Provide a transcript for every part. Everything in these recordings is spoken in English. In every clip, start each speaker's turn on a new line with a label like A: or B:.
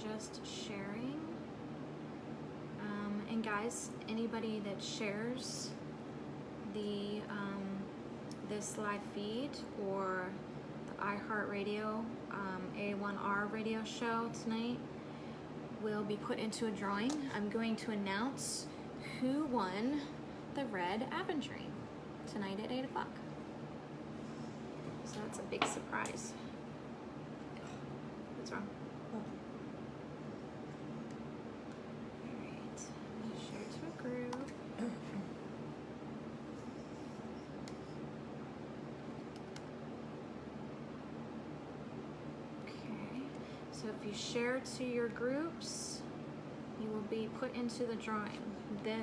A: just sharing. And guys, anybody that shares the this live feed or the iHeartRadio A1R radio show tonight will be put into a drawing. I'm going to announce who won the red Aventurine tonight at 8 o'clock. So that's a big surprise. What's wrong? Alright, I'm going to share to a group. Okay, so if you share to your groups, you will be put into the drawing.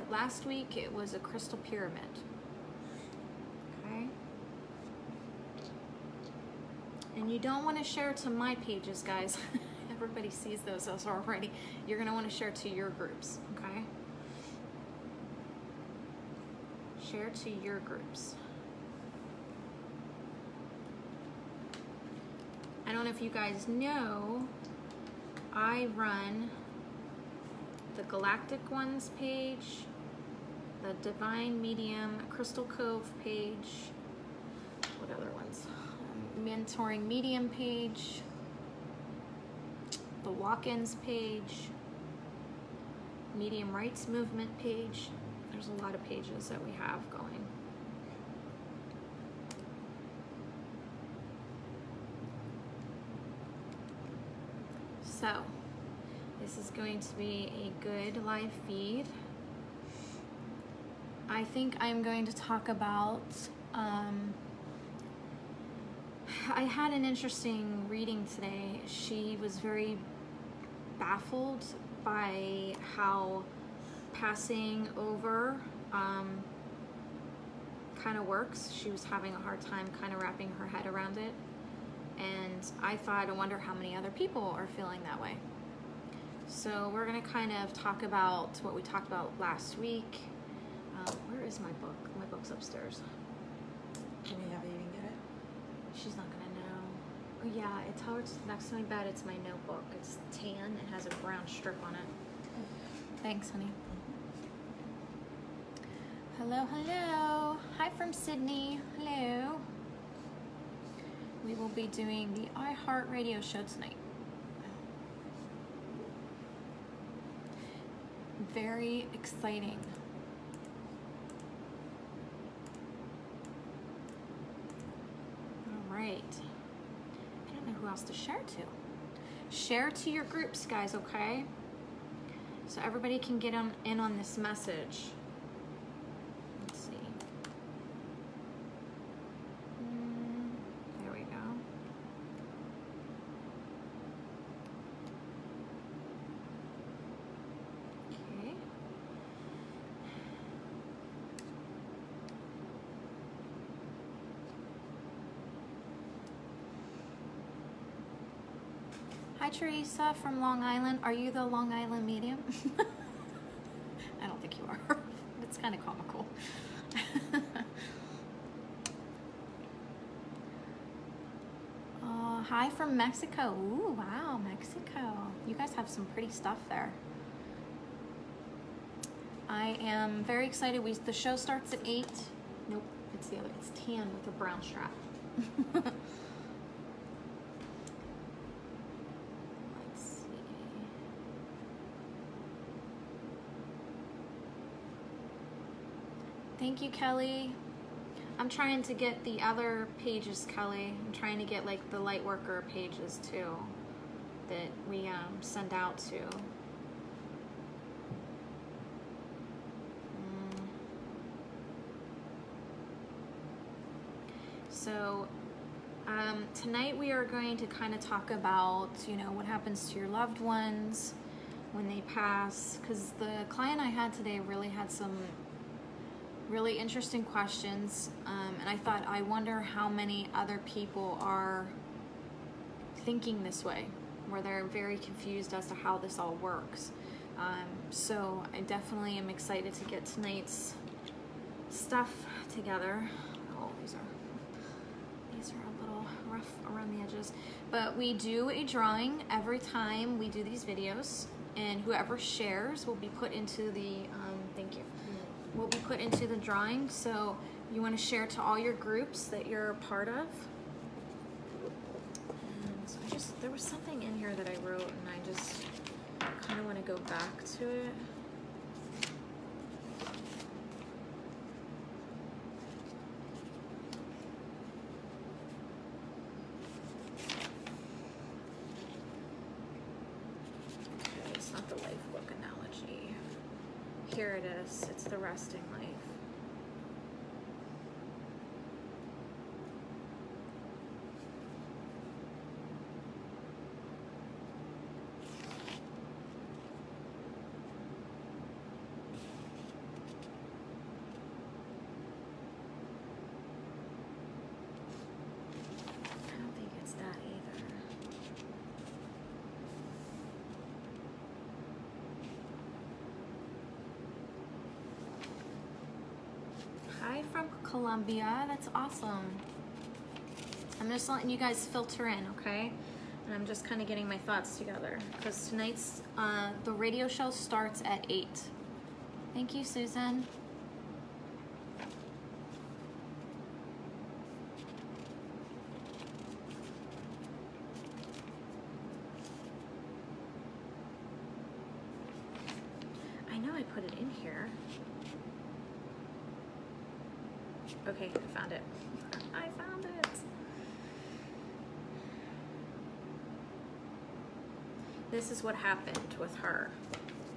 A: Last week it was a crystal pyramid. Okay? And you don't want to share to my pages, guys. Everybody sees those already. You're going to want to share to your groups, okay? Share to your groups. I don't know if you guys know, I run the Galactic Ones page, the Divine Medium Crystal Cove page, what other ones? Mentoring Medium page, the Walk-ins page, Medium Rights Movement page. There's a lot of pages that we have going. So, this is going to be a good live feed. I think I'm going to talk about, I had an interesting reading today. She was very baffled by how passing over kind of works. She was having a hard time kind of wrapping her head around it. And I thought, I wonder how many other people are feeling that way. So we're going to kind of talk about what we talked about last week. Where is my book? My book's upstairs.
B: Can we have Aiden get it?
A: She's not going to know. Oh yeah, it's how it's next to my bed. It's my notebook. It's tan. It has a brown strip on it. Thanks, honey. Hello, hello. Hi from Sydney. Hello. We will be doing the iHeartRadio show tonight. Very exciting. All right. I don't know who else to share to. Share to your groups, guys, okay? So everybody can get in on this message. Let's see. There we go. Okay. Hi, Teresa from Long Island. Are you the Long Island medium? I don't think you are. It's kind of comical. Hi from Mexico. Ooh, wow, Mexico. You guys have some pretty stuff there. I am very excited. The show starts at 8. Nope, it's the other. It's tan with a brown strap. Thank you, Kelly. I'm trying to get the other pages, Kelly. I'm trying to get like the Lightworker pages too that we send out to. So tonight we are going to kind of talk about, you know, what happens to your loved ones when they pass, because the client I had today really had some really interesting questions, and I thought, I wonder how many other people are thinking this way, where they're very confused as to how this all works. So I definitely am excited to get tonight's stuff together. Oh, these are a little rough around the edges. But we do a drawing every time we do these videos, and whoever shares will be put into the, thank you, will be put into the drawing. So you want to share to all your groups that you're a part of. And so there was something in here that I wrote, and I just kind of want to go back to it. It's not the life book analogy. Here it is. It's the resting life. I don't think it's that either. Hi from Colombia. That's awesome. I'm just letting you guys filter in, okay? And I'm just kind of getting my thoughts together because tonight's the radio show starts at 8. Thank you, Susan. I know I put it in here. Okay, I found it. I found it. This is what happened with her.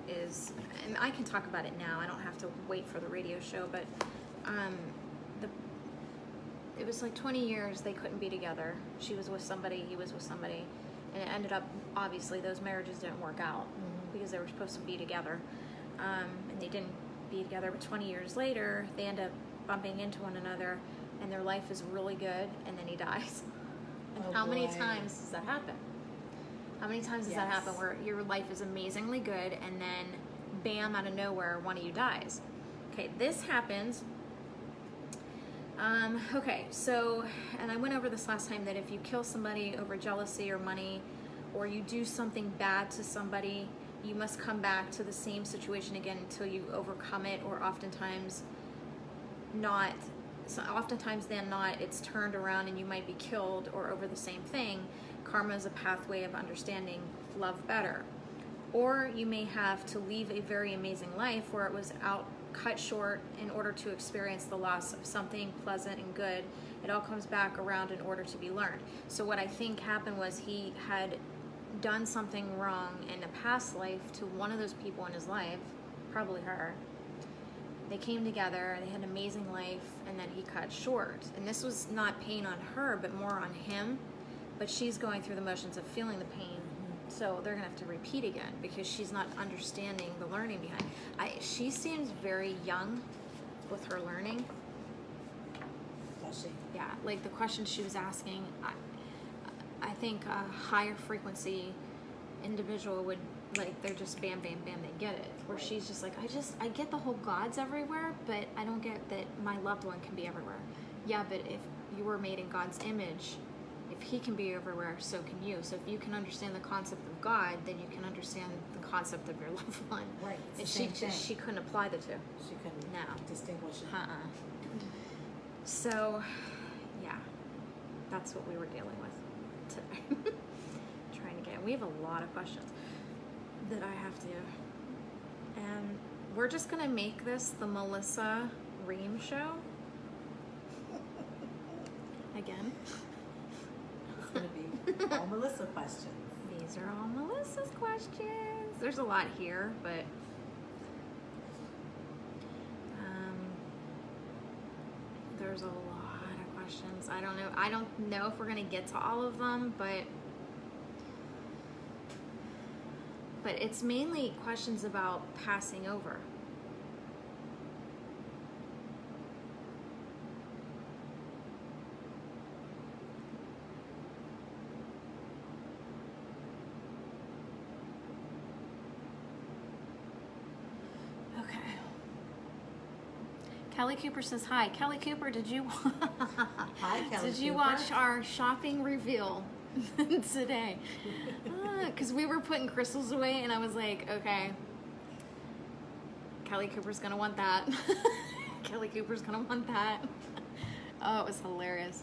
A: And I can talk about it now. I don't have to wait for the radio show, but it was like 20 years they couldn't be together. She was with somebody, he was with somebody, and it ended up, obviously, those marriages didn't work out because they were supposed to be together, and they didn't be together. But 20 years later, they end up bumping into one another, and their life is really good, and then he dies. And how many times does that happen? How many times does that happen where your life is amazingly good, and then bam, out of nowhere, one of you dies? Okay, this happens. Okay, so, and I went over this last time, that if you kill somebody over jealousy or money, or you do something bad to somebody, you must come back to the same situation again until you overcome it, or oftentimes not. So oftentimes then not, it's turned around and you might be killed or over the same thing. Karma is a pathway of understanding love better. Or you may have to leave a very amazing life where it was cut short in order to experience the loss of something pleasant and good. It all comes back around in order to be learned. So what I think happened was he had done something wrong in a past life to one of those people in his life, probably her. They came together, they had an amazing life, and then he cut short. And this was not pain on her, but more on him. But she's going through the motions of feeling the pain. So they're gonna have to repeat again because she's not understanding the learning behind it. She seems very young with her learning.
B: Does she?
A: Yeah, like the questions she was asking, I think a higher frequency individual would, like, they're just bam, bam, bam, they get it. Where she's just like, I get the whole God's everywhere, but I don't get that my loved one can be everywhere. Yeah, but if you were made in God's image, if he can be everywhere, so can you. So if you can understand the concept of God, then you can understand the concept of your loved one.
B: Right.
A: And she couldn't apply the two.
B: She couldn't distinguish it.
A: So, yeah, that's what we were dealing with today. Trying to get. We have a lot of questions that I have to. And we're just gonna make this the Melissa Ream show again.
B: It's going to be all Melissa questions.
A: These are all Melissa's questions. There's a lot here, but there's a lot of questions. I don't know if we're gonna get to all of them, but it's mainly questions about passing over. Okay. Kelly Cooper says hi. Kelly Cooper, did you
B: Hi, Kelly
A: did you
B: Cooper.
A: watch our shopping reveal? today. Because we were putting crystals away, and I was like, okay, Kelly Cooper's gonna want that. Kelly Cooper's gonna want that. Oh, it was hilarious.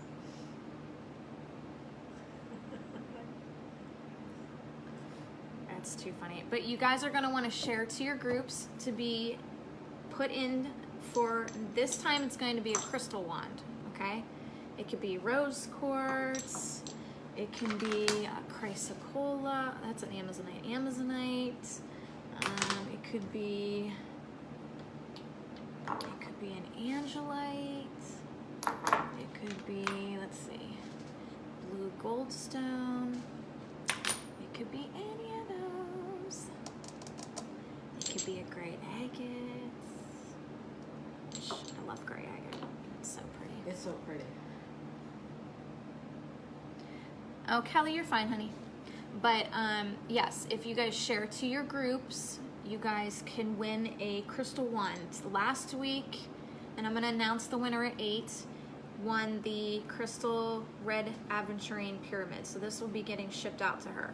A: That's too funny. But you guys are gonna want to share to your groups to be put in for this time. It's going to be a crystal wand, okay? It could be rose quartz. It can be a chrysocolla. That's an Amazonite. It could be an angelite. It could be, let's see, blue goldstone. It could be any of those. It could be a great agate. I love gray agate. It's so pretty.
B: It's so pretty.
A: Oh, Kelly, you're fine, honey. But yes, if you guys share to your groups, you guys can win a crystal wand. Last week, and I'm going to announce the winner at 8, won the crystal red aventurine pyramid. So this will be getting shipped out to her.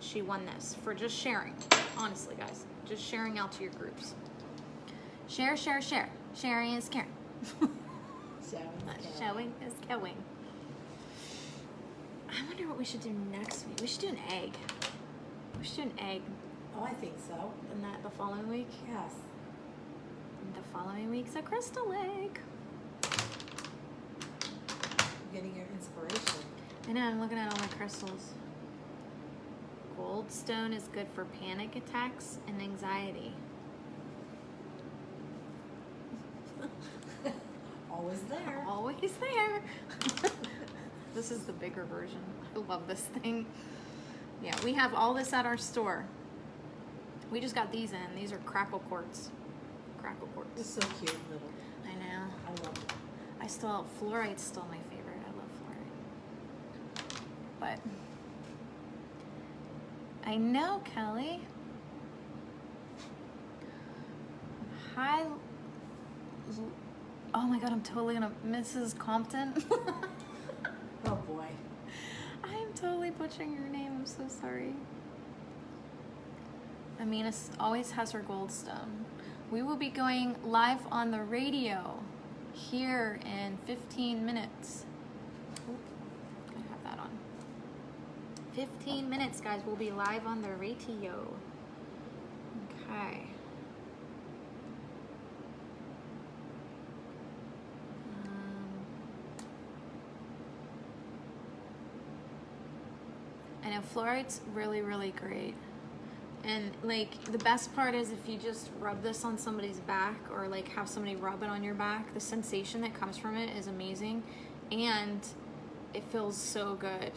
A: She won this for just sharing. Honestly, guys, just sharing out to your groups. Share, share, share. Sharing is caring. Showing is going. I wonder what we should do next week. We should do an egg. We should do an egg.
B: Oh, I think so.
A: And that the following week?
B: Yes.
A: And the following week's a crystal egg.
B: Getting your inspiration.
A: I know, I'm looking at all my crystals. Goldstone is good for panic attacks and anxiety.
B: Always there.
A: Always there. This is the bigger version. I love this thing. Yeah, we have all this at our store. We just got these in. These are crackle quartz. Crackle quartz.
B: It's so cute, little.
A: I know.
B: I love it.
A: I still, fluorite's still my favorite. I love fluorite. But I know, Kelly. Hi. Oh my God, I'm totally gonna, Mrs. Compton.
B: Oh boy.
A: I'm totally butchering your name. I'm so sorry. Amina always has her goldstone. We will be going live on the radio here in 15 minutes. Oop, I have that on. 15 minutes, guys. We'll be live on the radio. Okay. I know fluorite's really, really great. And like the best part is if you just rub this on somebody's back or like have somebody rub it on your back, the sensation that comes from it is amazing. And it feels so good.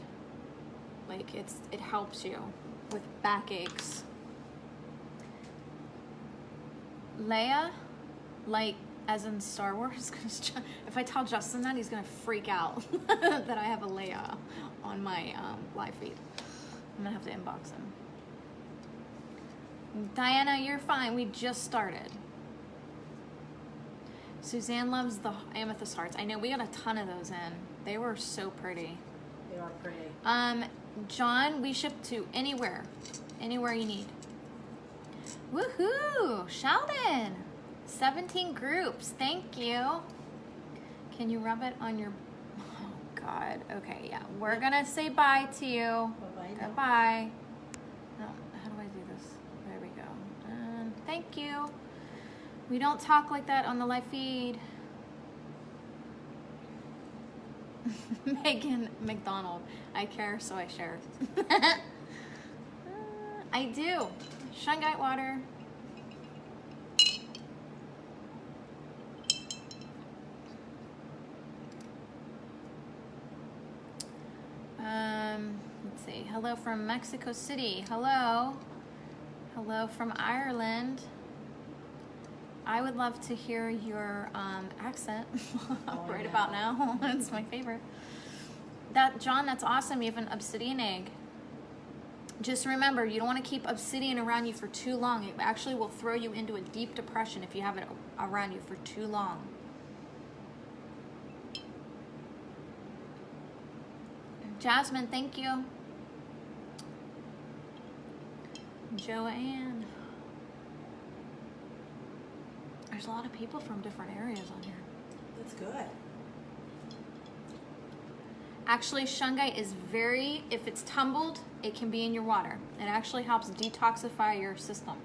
A: Like it helps you with backaches. Leia, like as in Star Wars, because if I tell Justin that, he's gonna freak out that I have a Leia on my live feed. I'm gonna have to inbox him. Diana, you're fine. We just started. Suzanne loves the amethyst hearts. I know we got a ton of those in. They were so pretty.
B: They are pretty.
A: John, we ship to anywhere you need. Woohoo! Sheldon! 17 groups. Thank you. Can you rub it on your... Oh, God. Okay, yeah. We're going to say bye to you.
B: Bye-bye.
A: Goodbye. No, how do I do this? There we go. Thank you. We don't talk like that on the live feed. Megan McDonald. I care, so I share. I do. Shungite water. Let's see. Hello from Mexico City. Hello. Hello from Ireland. I would love to hear your accent right about now. It's my favorite. John, that's awesome. You have an obsidian egg. Just remember, you don't want to keep obsidian around you for too long. It actually will throw you into a deep depression if you have it around you for too long. Jasmine, thank you. Joanne. There's a lot of people from different areas on here.
B: That's good.
A: Actually, shungite is very, if it's tumbled, it can be in your water. It actually helps detoxify your system.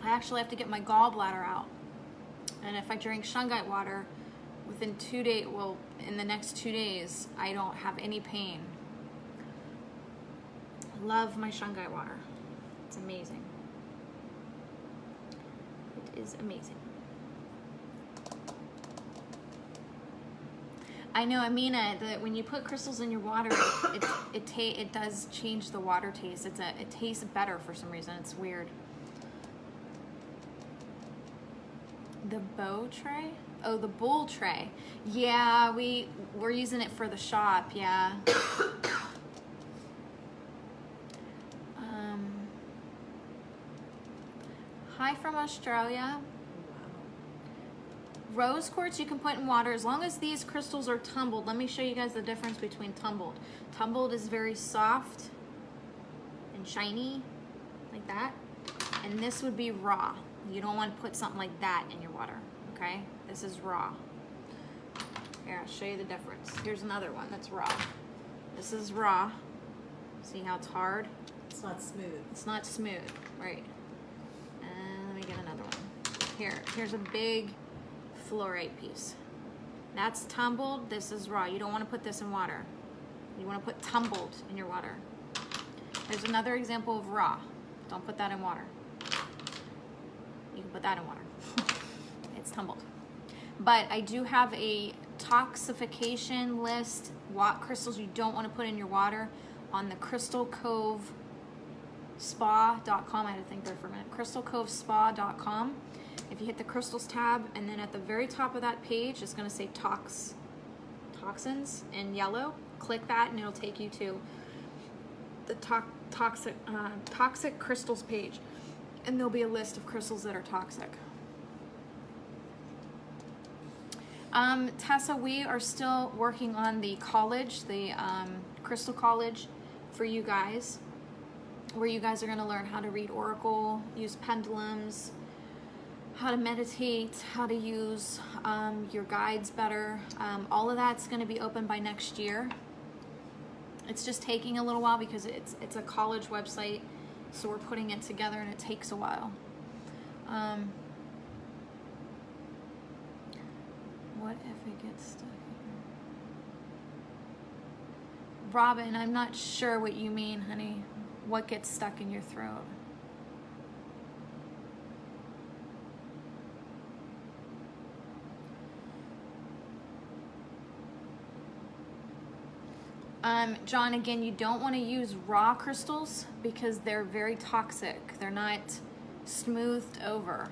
A: I actually have to get my gallbladder out. And if I drink shungite water, within 2 days, well, in the next 2 days, I don't have any pain. Love my shungite water. It's amazing. It is amazing. I know, Amina, that when you put crystals in your water, it does change the water taste. It tastes better for some reason. It's weird. The bow tray? Oh, the bowl tray. Yeah, we're using it for the shop. Yeah. Hi from Australia. Rose quartz you can put in water as long as these crystals are tumbled. Let me show you guys the difference between tumbled. Tumbled is very soft and shiny, like that. And this would be raw. You don't want to put something like that in your water, okay? This is raw. Here, I'll show you the difference. Here's another one that's raw. This is raw. See how it's hard?
B: It's not smooth.
A: It's not smooth, right? And let me get another one. Here's a big fluorite piece. That's tumbled, this is raw. You don't want to put this in water. You want to put tumbled in your water. There's another example of raw. Don't put that in water. You can put that in water. It's tumbled. But I do have a toxification list, what crystals you don't want to put in your water on the crystalcovespa.com. I had to think there for a minute. crystalcovespa.com. If you hit the crystals tab, and then at the very top of that page, it's going to say toxins in yellow. Click that, and it'll take you to the toxic crystals page, and there'll be a list of crystals that are toxic. Tessa, we are still working on the college, the crystal college for you guys, where you guys are going to learn how to read oracle, use pendulums, how to meditate, how to use your guides better. All of that's going to be open by next year. It's just taking a little while because it's a college website, so we're putting it together and it takes a while. What if it gets stuck here? Robin, I'm not sure what you mean, honey. What gets stuck in your throat? John, again, you don't want to use raw crystals because they're very toxic. They're not smoothed over.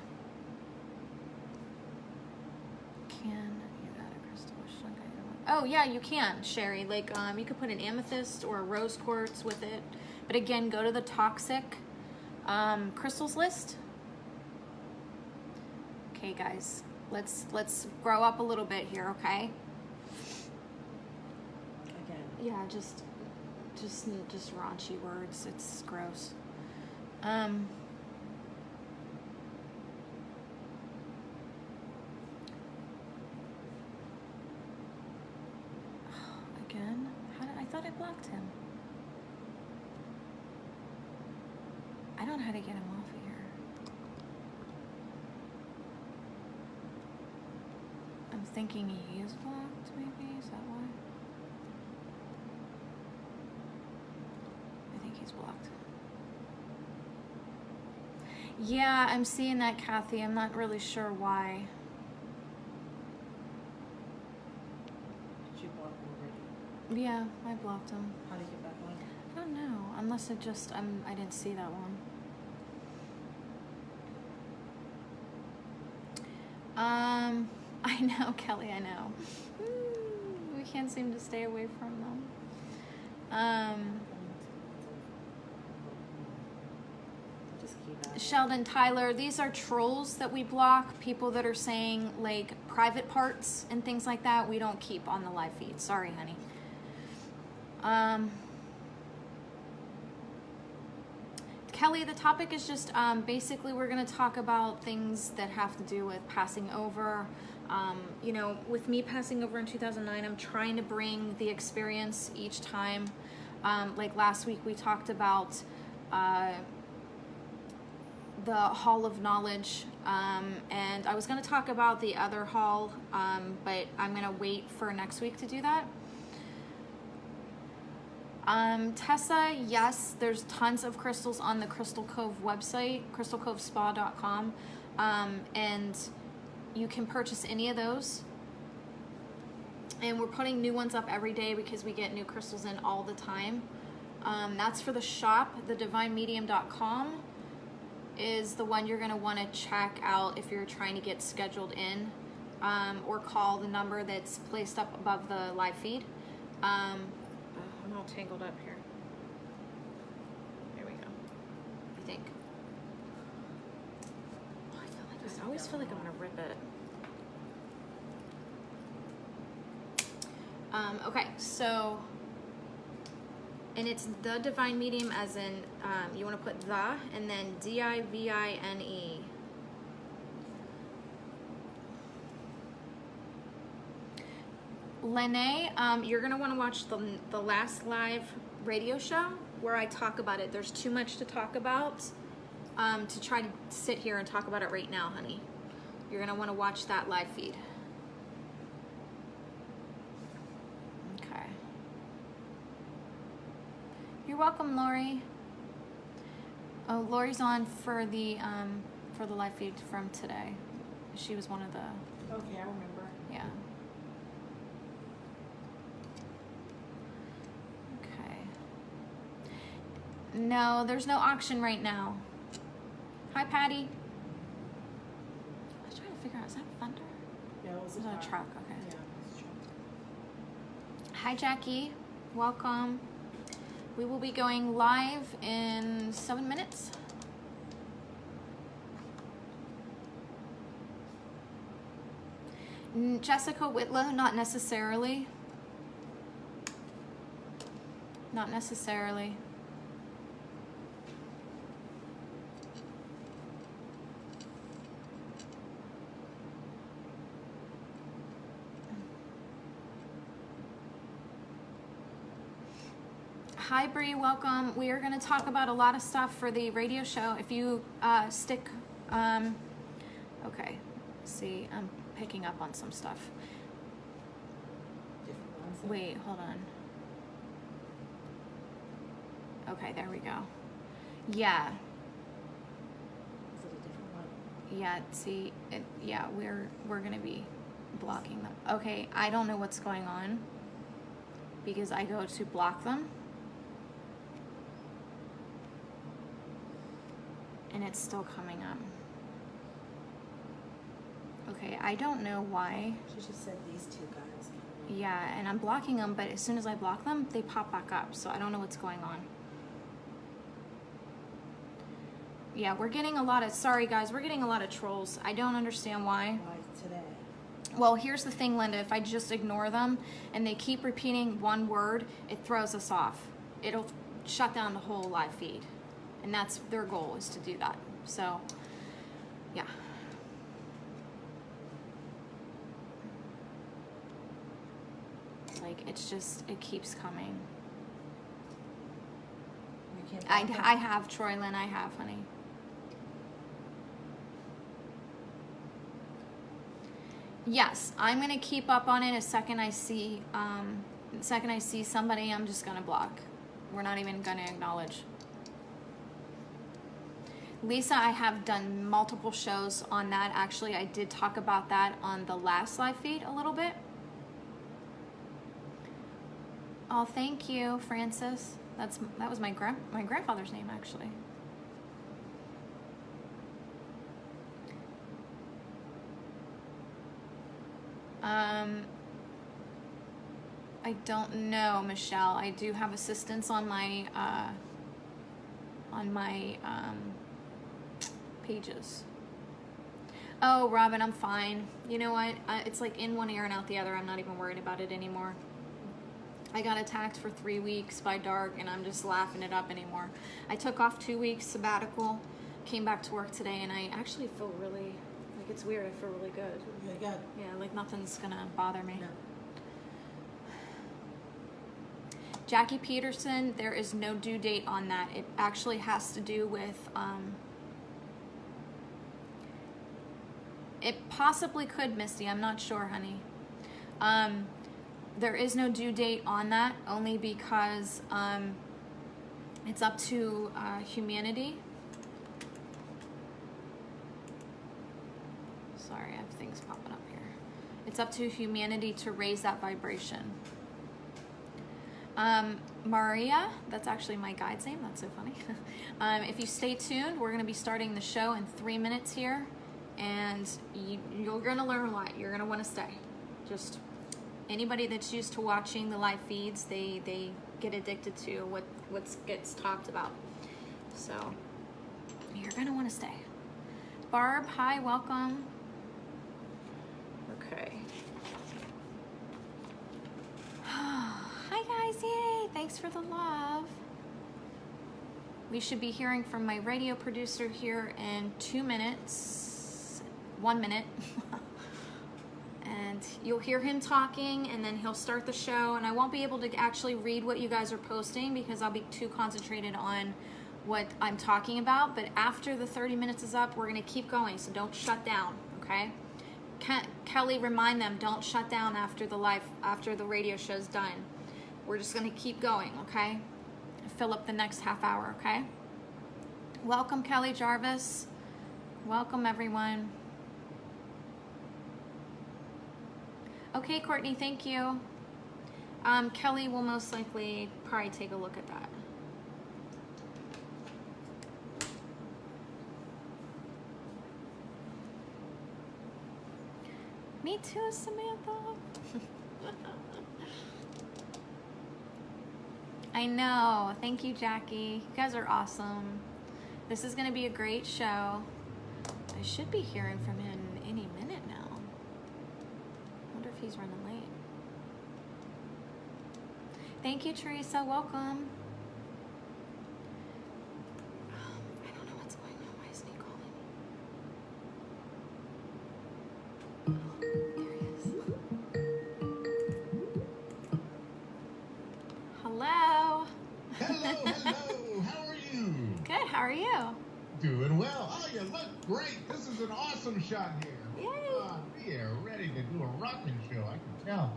A: Can you add a crystal with shungite? Oh yeah, you can, Sherry. Like you could put an amethyst or a rose quartz with it. But again, go to the toxic crystals list. Okay, guys, let's grow up a little bit here, okay? Yeah, just raunchy words. It's gross. Again? I thought I blocked him. I don't know how to get him off of here. I'm thinking he is blocked, maybe? Is that why? He's blocked. Yeah, I'm seeing that, Kathy. I'm not really sure why.
B: Did you block him already?
A: Yeah, I blocked him.
B: How do you get back on?
A: I don't know. Unless it just I didn't see that one. I know, Kelly. I know. We can't seem to stay away from them.
B: Just that.
A: Sheldon, Tyler, these are trolls that we block. People that are saying like private parts and things like that. We don't keep on the live feed. Sorry, honey. Kelly, the topic is just basically we're going to talk about things that have to do with passing over. You know, with me passing over in 2009, I'm trying to bring the experience each time. Like last week, we talked about the Hall of Knowledge, and I was going to talk about the other hall, but I'm going to wait for next week to do that. Tessa, yes, there's tons of crystals on the Crystal Cove website, crystalcovespa.com, and you can purchase any of those. And we're putting new ones up every day because we get new crystals in all the time. That's for the shop. thedivinemedium.com is the one you're going to want to check out if you're trying to get scheduled in, or call the number that's placed up above the live feed. I'm all tangled up here. There we go. I think. Oh, I always feel like I'm gonna rip it. Okay, so, and it's the Divine Medium, as in you want to put the and then DIVINE. Lene, you're going to want to watch the last live radio show where I talk about it. There's too much to talk about to try to sit here and talk about it right now, honey. You're going to want to watch that live feed. Okay. You're welcome, Lori. Oh, Lori's on for the live feed from today. She was one of the...
B: Okay, I remember.
A: Yeah. No, there's no auction right now. Hi, Patty. I was trying to figure out, is that thunder?
B: Yeah, it was
A: Is that a truck? Okay.
B: Yeah, it was a truck.
A: Hi, Jackie. Welcome. We will be going live in 7 minutes. Jessica Whitlow, not necessarily. Not necessarily. Hi, Bree, welcome. We are going to talk about a lot of stuff for the radio show. If you stick, okay, see, I'm picking up on some stuff.
B: Different ones.
A: Wait, hold on. Okay, there we go. Yeah,
B: Is it a different one?
A: yeah, see, yeah, we're going to be blocking them. Okay, I don't know what's going on because I go to block them. And it's still coming up. Okay, I don't know why.
B: She just said these two guys.
A: Yeah, and I'm blocking them, but as soon as I block them, they pop back up. So I don't know what's going on. Yeah, we're getting a lot of, sorry guys, we're getting a lot of trolls. I don't understand why.
B: Why today?
A: Well, here's the thing, Linda. If I just ignore them and they keep repeating one word, it throws us off. It'll shut down the whole live feed. And that's their goal, is to do that. So, yeah. Like, it's just, it keeps coming.
B: You can't
A: I have, Troy Lynn, I have, honey. Yes, I'm gonna keep up on it. The second I see somebody, I'm just gonna block. We're not even gonna acknowledge. Lisa, I have done multiple shows on that. Actually, I did talk about that on the last live feed a little bit. Oh, thank you, Francis. That was my grandfather's name, actually. I don't know, Michelle. I do have assistance on my pages. Oh, Robin, I'm fine. You know what? It's like in one ear and out the other. I'm not even worried about it anymore. I got attacked for 3 weeks by Dark, and I'm just laughing it up anymore. I took off 2 weeks sabbatical, came back to work today, and I actually feel really, like it's weird, I feel really good.
B: Really good.
A: Yeah, like nothing's gonna bother me.
B: No.
A: Jackie Peterson, there is no due date on that. It actually has to do with, it possibly could, Misty, I'm not sure, honey. There is no due date on that, only because it's up to humanity. Sorry, I have things popping up here. It's up to humanity to raise that vibration. Maria, that's actually my guide's name, that's so funny. If you stay tuned, we're going to be starting the show in 3 minutes here, and you're going to learn a lot. You're going to want to stay. Just anybody that's used to watching the live feeds, they get addicted to what gets talked about. So you're going to want to stay. Barb, hi, welcome. Okay. Hi guys, yay! Thanks for the love. We should be hearing from my radio producer here in 2 minutes. 1 minute. And you'll hear him talking, and then he'll start the show, and I won't be able to actually read what you guys are posting because I'll be too concentrated on what I'm talking about. But after the 30 minutes is up, we're going to keep going, so don't shut down, okay? Kelly, remind them, don't shut down after the radio show's done. We're just going to keep going, okay? Fill up the next half hour, okay? Welcome, Kelly Jarvis. Welcome, everyone. Okay, Courtney, thank you. Kelly will most likely probably take a look at that. Me too, Samantha. I know. Thank you, Jackie. You guys are awesome. This is going to be a great show. I should be hearing from him any minute now. I wonder if he's running late. Thank you, Teresa. Welcome. I don't know what's going on. Why isn't he calling me? Oh, there he is. Hello.
C: Hello, how are you?
A: Good, how are you?
C: Doing well. Oh, you look great. This is an awesome shot here.
A: Yay.
C: We are ready to do a rocking show, I can tell.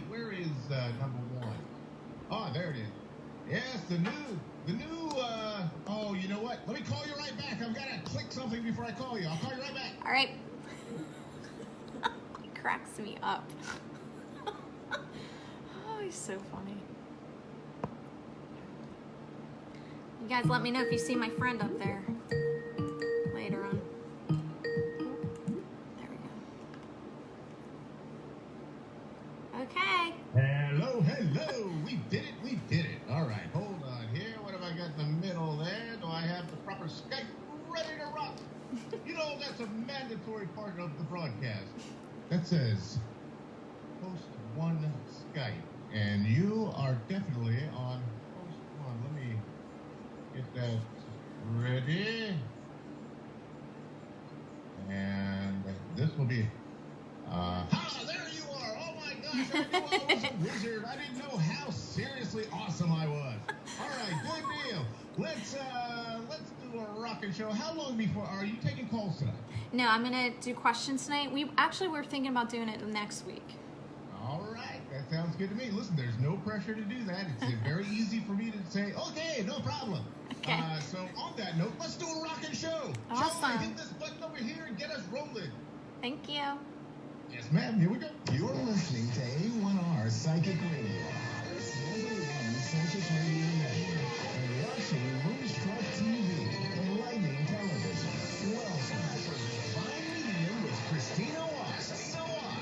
C: Where is number one? Oh, there it is. Yes, the new, oh, you know what? Let me call you right back. I've got to click something before I call you. I'll call you right back.
A: All right. He cracks me up. Oh, he's so funny. You guys let me know if you see my friend up there later on. There we go. Okay.
C: Hello. We did it. All right, hold on here. What have I got in the middle there? Do I have the proper Skype ready to rock? You know, that's a mandatory part of the broadcast. That says, host one Skype. And you are definitely on host one. Let me get that ready. And this will be, there you are. Oh my gosh, I knew I was a wizard. I didn't know how seriously awesome I was. All right, good deal. Let's do a rockin' show. How long before, are you taking calls tonight?
A: No, I'm gonna do questions tonight. We're thinking about doing it next week.
C: All right, that sounds good to me. Listen, there's no pressure to do that. It's very easy for me to say, okay, no problem.
A: Okay.
C: So on that note, let's do a rockin' show.
A: Awesome.
C: Shall I hit this button over here and get us rolling?
A: Thank you.
C: Yes, ma'am. Here we go.
D: You're listening to A1R Psychic Radio, #1 Psychic Radio Network, and watching Moonstruck TV, enlightening television. Welcome to the Divine Medium with Christina Watts.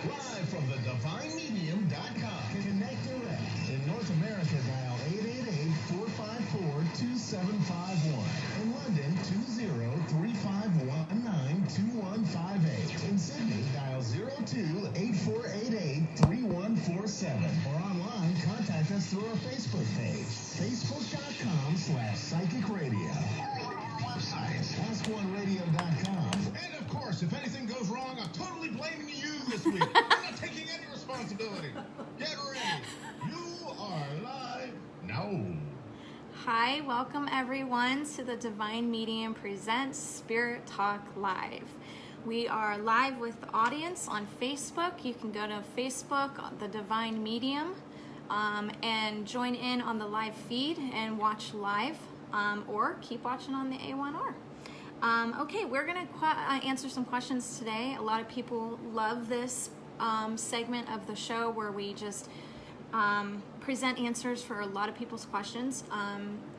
D: Live from thedivinemedium.com. Connect direct. In North America, dial 888-454-2751. In London, 20351. page, facebook.com/psychic radio. Or our website, askoneradio.com.
C: And of course, if anything goes wrong, I'm totally blaming you this week. I'm not taking any responsibility. Get ready. You are live now.
A: Hi, welcome everyone to the Divine Medium Presents Spirit Talk Live. We are live with the audience on Facebook. You can go to Facebook, the Divine Medium, and join in on the live feed and watch live, or keep watching on the A1R. Okay, we're going to answer some questions today. A lot of people love this segment of the show where we just present answers for a lot of people's questions.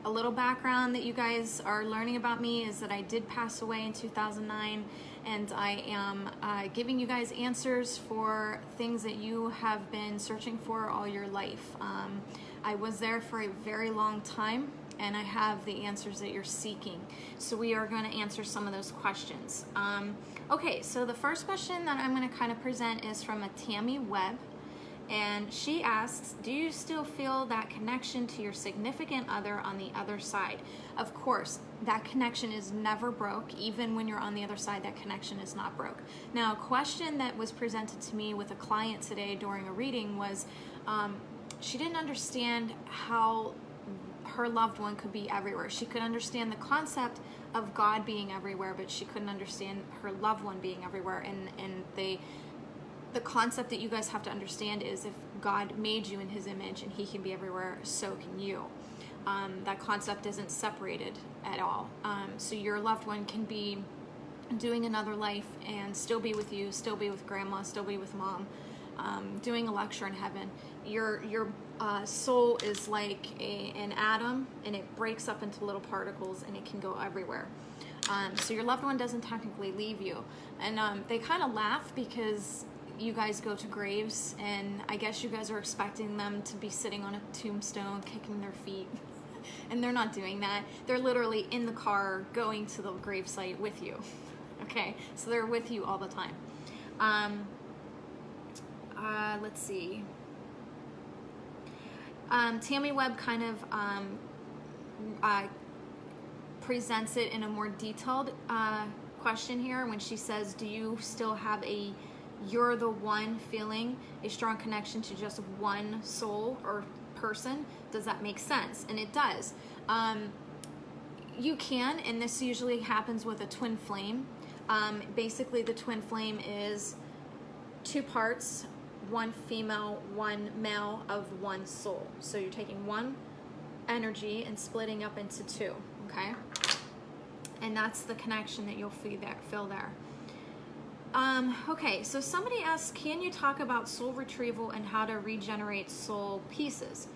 A: A little background that you guys are learning about me is that I did pass away in 2009, and I am giving you guys answers for things that you have been searching for all your life. I was there for a very long time, and I have the answers that you're seeking. So we are going to answer some of those questions. Okay, so the first question that I'm going to kind of present is from a Tammy Webb. And she asks, do you still feel that connection to your significant other on the other side? Of course, that connection is never broke. Even when you're on the other side, that connection is not broke. Now, a question that was presented to me with a client today during a reading was, she didn't understand how her loved one could be everywhere. She could understand the concept of God being everywhere, but she couldn't understand her loved one being everywhere. And the concept that you guys have to understand is if God made you in his image and he can be everywhere, so can you. That concept isn't separated at all. So your loved one can be doing another life and still be with you, still be with grandma, still be with mom, doing a lecture in heaven. Your soul is like an atom, and it breaks up into little particles, and it can go everywhere. So your loved one doesn't technically leave you. And they kind of laugh because you guys go to graves, and I guess you guys are expecting them to be sitting on a tombstone kicking their feet. And they're not doing that. They're literally in the car going to the gravesite with you. Okay, so they're with you all the time. Let's see. Tammy Webb kind of presents it in a more detailed question here when she says, do you still have a you're the one feeling, a strong connection to just one soul or person? Does that make sense? And it does. You can, and this usually happens with a twin flame. Basically, the twin flame is two parts, one female, one male of one soul. So you're taking one energy and splitting up into two, okay? And that's the connection that you'll feel there. Okay, so somebody asked, can you talk about soul retrieval and how to regenerate soul pieces?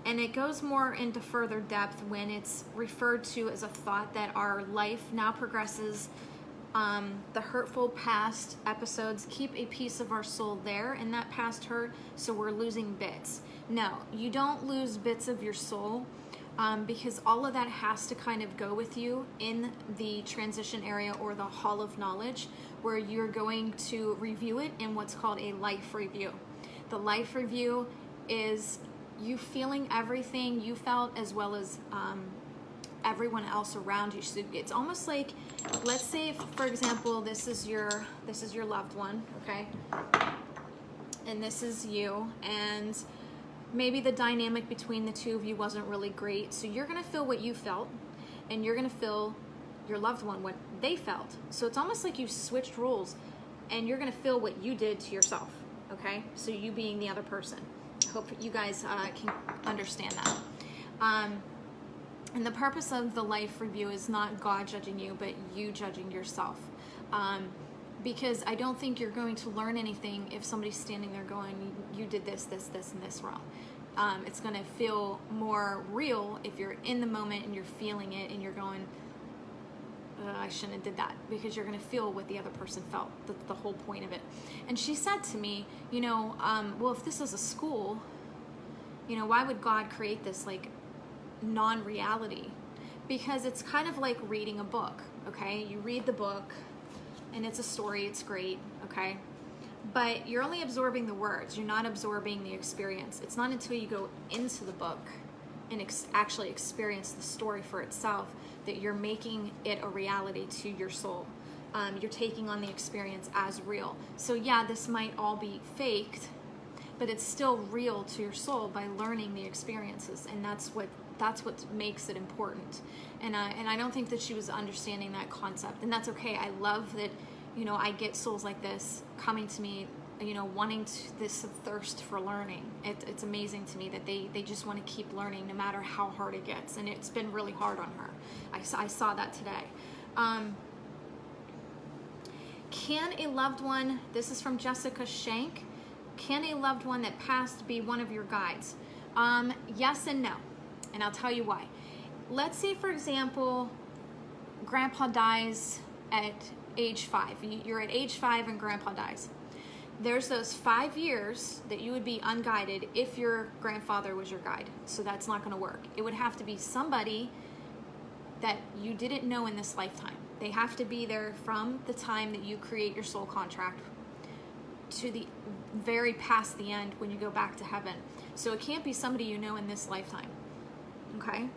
A: And it goes more into further depth when it's referred to as a thought that our life now progresses. The hurtful past episodes keep a piece of our soul there in that past hurt, so we're losing bits. No, you don't lose bits of your soul. Because all of that has to kind of go with you in the transition area or the hall of knowledge, where you're going to review it in what's called a life review. The life review is you feeling everything you felt as well as everyone else around you. So it's almost like, let's say, if, for example, this is your loved one, okay, and this is you, and maybe the dynamic between the two of you wasn't really great. So you're going to feel what you felt, and you're going to feel your loved one what they felt. So it's almost like you switched roles, and you're going to feel what you did to yourself, okay? So you being the other person. I hope you guys can understand that. And the purpose of the life review is not God judging you, but you judging yourself. Because I don't think you're going to learn anything if somebody's standing there going, you did this, this, this, and this wrong. It's going to feel more real if you're in the moment and you're feeling it and you're going, I shouldn't have did that, because you're going to feel what the other person felt, the whole point of it. And she said to me, well, if this is a school, why would God create this like non-reality? Because it's kind of like reading a book, okay? You read the book, and it's a story, it's great, okay? But you're only absorbing the words, you're not absorbing the experience. It's not until you go into the book and actually experience the story for itself, that you're making it a reality to your soul. You're taking on the experience as real. So yeah, this might all be faked, but it's still real to your soul by learning the experiences, and that's what makes it important. And I don't think that she was understanding that concept, and that's okay. I love that, you know, I get souls like this coming to me, you know, wanting this thirst for learning. It's amazing to me that they just want to keep learning no matter how hard it gets, and it's been really hard on her. I saw that today. Can a loved one, this is from Jessica Shank, can a loved one that passed be one of your guides? Yes and no, and I'll tell you why. Let's say, for example, grandpa dies at age 5. You're at age 5 and grandpa dies. There's those 5 years that you would be unguided if your grandfather was your guide. So that's not going to work. It would have to be somebody that you didn't know in this lifetime. They have to be there from the time that you create your soul contract to the very past the end when you go back to heaven. So it can't be somebody you know in this lifetime. Okay?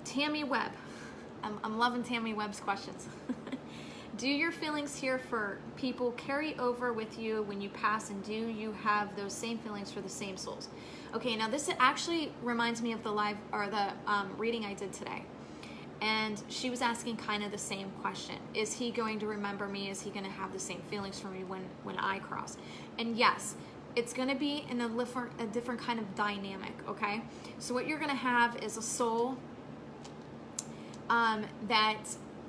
A: Tammy Webb. I'm loving Tammy Webb's questions. Do your feelings here for people carry over with you when you pass, and do you have those same feelings for the same souls? Okay, now this actually reminds me of the live or the reading I did today. And she was asking kind of the same question. Is he going to remember me? Is he going to have the same feelings for me when I cross? And yes, it's going to be in a different kind of dynamic, okay? So what you're going to have is a soul that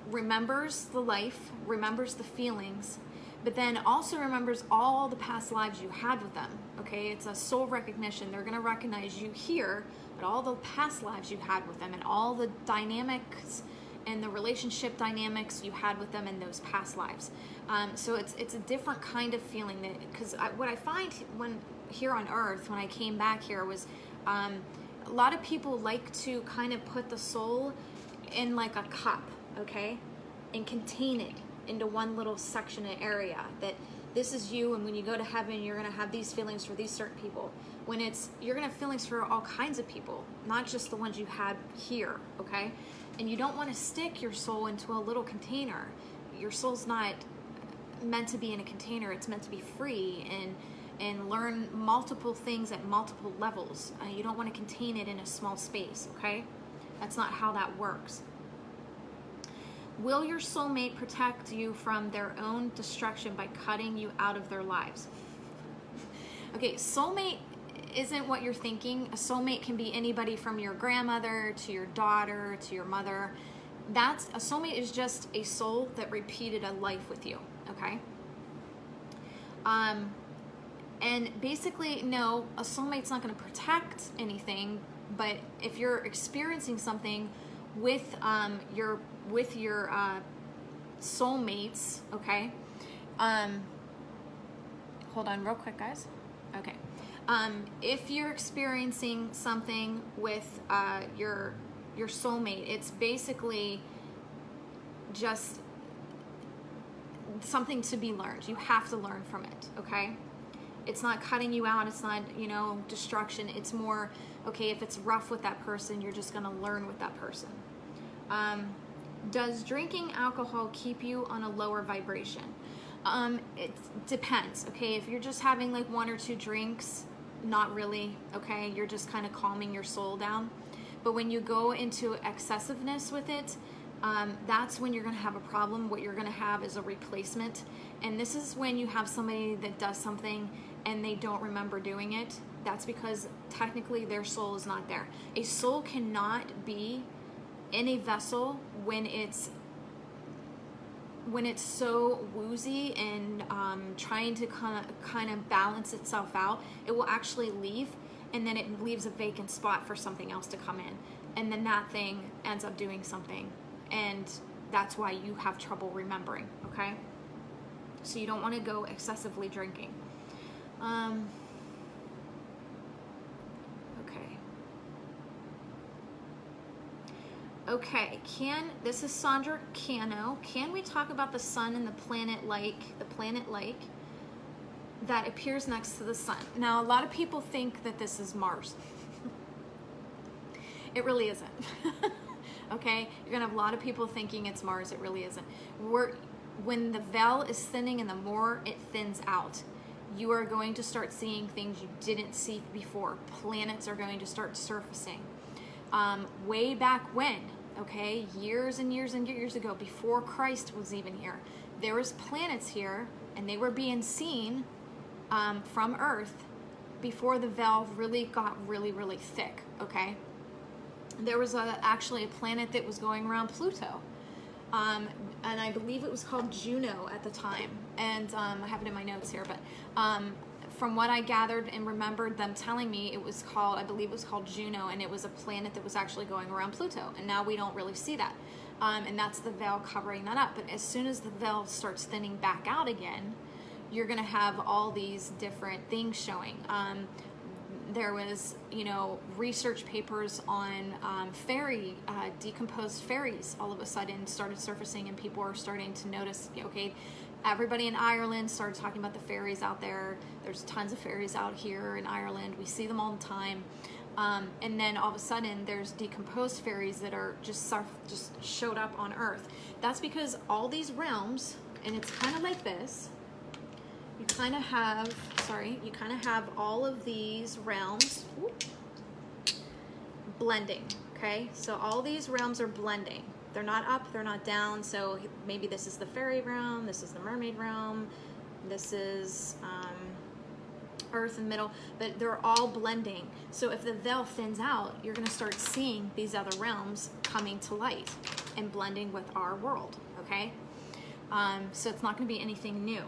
A: remembers the life, remembers the feelings, but then also remembers all the past lives you had with them, okay? It's a soul recognition. They're going to recognize you here, but all the past lives you had with them and all the dynamics and the relationship dynamics you had with them in those past lives. So it's a different kind of feeling, that because what I find when here on Earth, when I came back here, was a lot of people like to kind of put the soul in like a cup, okay, and contain it into one little section and area, that this is you, and when you go to heaven you're going to have these feelings for these certain people, when you're going to have feelings for all kinds of people, not just the ones you had here, okay? And you don't want to stick your soul into a little container. Your soul's not meant to be in a container. It's meant to be free and learn multiple things at multiple levels. You don't want to contain it in a small space, okay? That's not how that works. Will your soulmate protect you from their own destruction by cutting you out of their lives? Okay, soulmate isn't what you're thinking. A soulmate can be anybody from your grandmother to your daughter to your mother. A soulmate is just a soul that repeated a life with you, okay? And basically, no, a soulmate's not going to protect anything, but if you're experiencing something with your soulmates, okay? Hold on real quick, guys. Okay. If you're experiencing something with your soulmate, it's basically just something to be learned. You have to learn from it, okay? It's not cutting you out. It's not, destruction. It's more, okay, if it's rough with that person, you're just going to learn with that person. Does drinking alcohol keep you on a lower vibration? It depends, okay? If you're just having like 1 or 2 drinks, not really, okay? You're just kind of calming your soul down. But when you go into excessiveness with it, that's when you're going to have a problem. What you're going to have is a replacement. And this is when you have somebody that does something and they don't remember doing it. That's because technically their soul is not there. A soul cannot be in a vessel when it's so woozy and trying to kind of balance itself out. It will actually leave, and then it leaves a vacant spot for something else to come in, and then that thing ends up doing something, and that's why you have trouble remembering, okay? So you don't want to go excessively drinking. Okay, this is Sandra Cano. Can we talk about the sun and the planet Lake? that appears next to the sun. Now, a lot of people think that this is Mars. It really isn't. Okay? You're gonna have a lot of people thinking it's Mars. It really isn't. When the veil is thinning and the more it thins out, you are going to start seeing things you didn't see before. Planets are going to start surfacing. Way back when, okay, years and years and years ago, before Christ was even here, there was planets here, and they were being seen from Earth before the veil really got really, really thick, okay? There was actually a planet that was going around Pluto, and I believe it was called Juno at the time, and I have it in my notes here, but from what I gathered and remembered them telling me, it was called, I believe it was called Juno, and it was a planet that was actually going around Pluto, and now we don't really see that, and that's the veil covering that up. But as soon as the veil starts thinning back out again, you're going to have all these different things showing. There was, research papers on decomposed fairies all of a sudden started surfacing, and people are starting to notice, okay, everybody in Ireland started talking about the fairies out there. There's tons of fairies out here in Ireland. We see them all the time. And then all of a sudden there's decomposed fairies that are just showed up on Earth. That's because all these realms, and it's kind of like this, you kind of have all of these realms blending, okay? So all these realms are blending. They're not up, they're not down. So maybe this is the fairy realm, this is the mermaid realm, this is Earth in the middle, but they're all blending. So if the veil thins out, you're gonna start seeing these other realms coming to light and blending with our world, okay? So it's not gonna be anything new.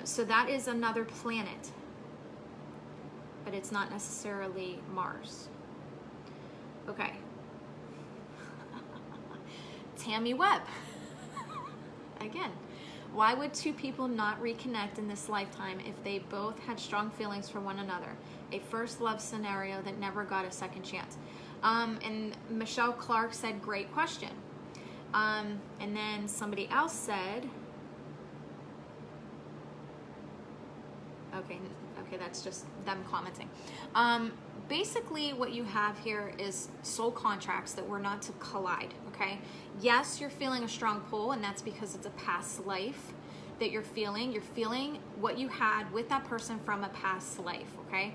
A: So that is another planet, but it's not necessarily Mars. Okay. Tammy Webb. Again, why would two people not reconnect in this lifetime if they both had strong feelings for one another? A first love scenario that never got a second chance. And Michelle Clark said, great question. And then somebody else said, okay, that's just them commenting. Basically what you have here is soul contracts that were not to collide, okay? Yes, you're feeling a strong pull, and that's because it's a past life that you're feeling. You're feeling what you had with that person from a past life, okay?